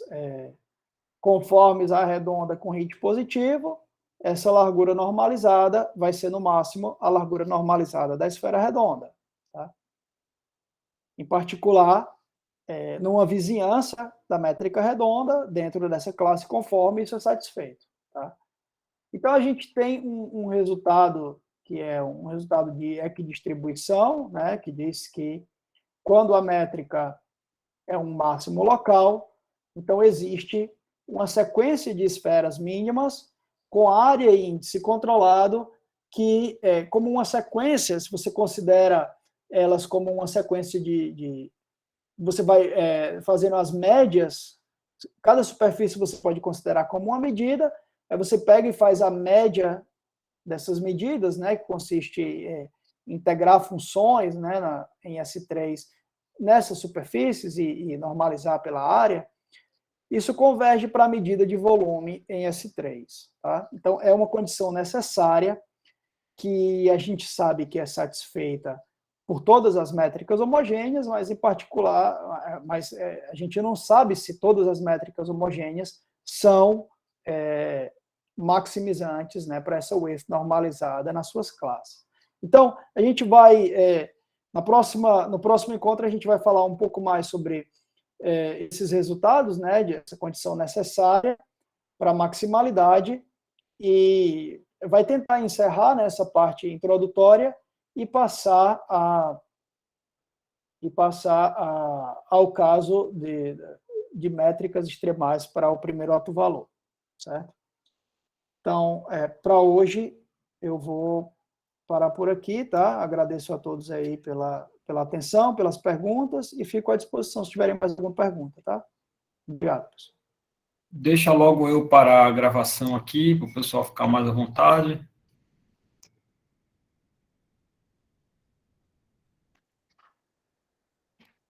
conformes à redonda com HIT positivo, essa largura normalizada vai ser, no máximo, a largura normalizada da esfera redonda. Tá? Em particular, numa vizinhança da métrica redonda, dentro dessa classe conforme, isso é satisfeito. Tá? Então, a gente tem um resultado que é um resultado de equidistribuição, né, que diz que quando a métrica é um máximo local, então existe uma sequência de esferas mínimas com área e índice controlado, que é como uma sequência, se você considera elas como uma sequência você vai fazendo as médias, cada superfície você pode considerar como uma medida, aí você pega e faz a média dessas medidas, né, que consiste em integrar funções, né, em S3 nessas superfícies e normalizar pela área. Isso converge para a medida de volume em S3. Tá? Então, é uma condição necessária que a gente sabe que é satisfeita por todas as métricas homogêneas, mas, em particular, a gente não sabe se todas as métricas homogêneas são maximizantes, né, para essa width normalizada nas suas classes. Então, a gente vai, no próximo encontro, a gente vai falar um pouco mais sobre esses resultados, né, dessa condição necessária para maximalidade, e vai tentar encerrar, né, essa parte introdutória e passar ao caso de métricas extremais para o primeiro autovalor, certo? Então, para hoje, eu vou parar por aqui, tá? Agradeço a todos aí pela atenção, pelas perguntas, e fico à disposição se tiverem mais alguma pergunta, tá? Obrigado, pessoal. Deixa logo eu parar a gravação aqui, para o pessoal ficar mais à vontade.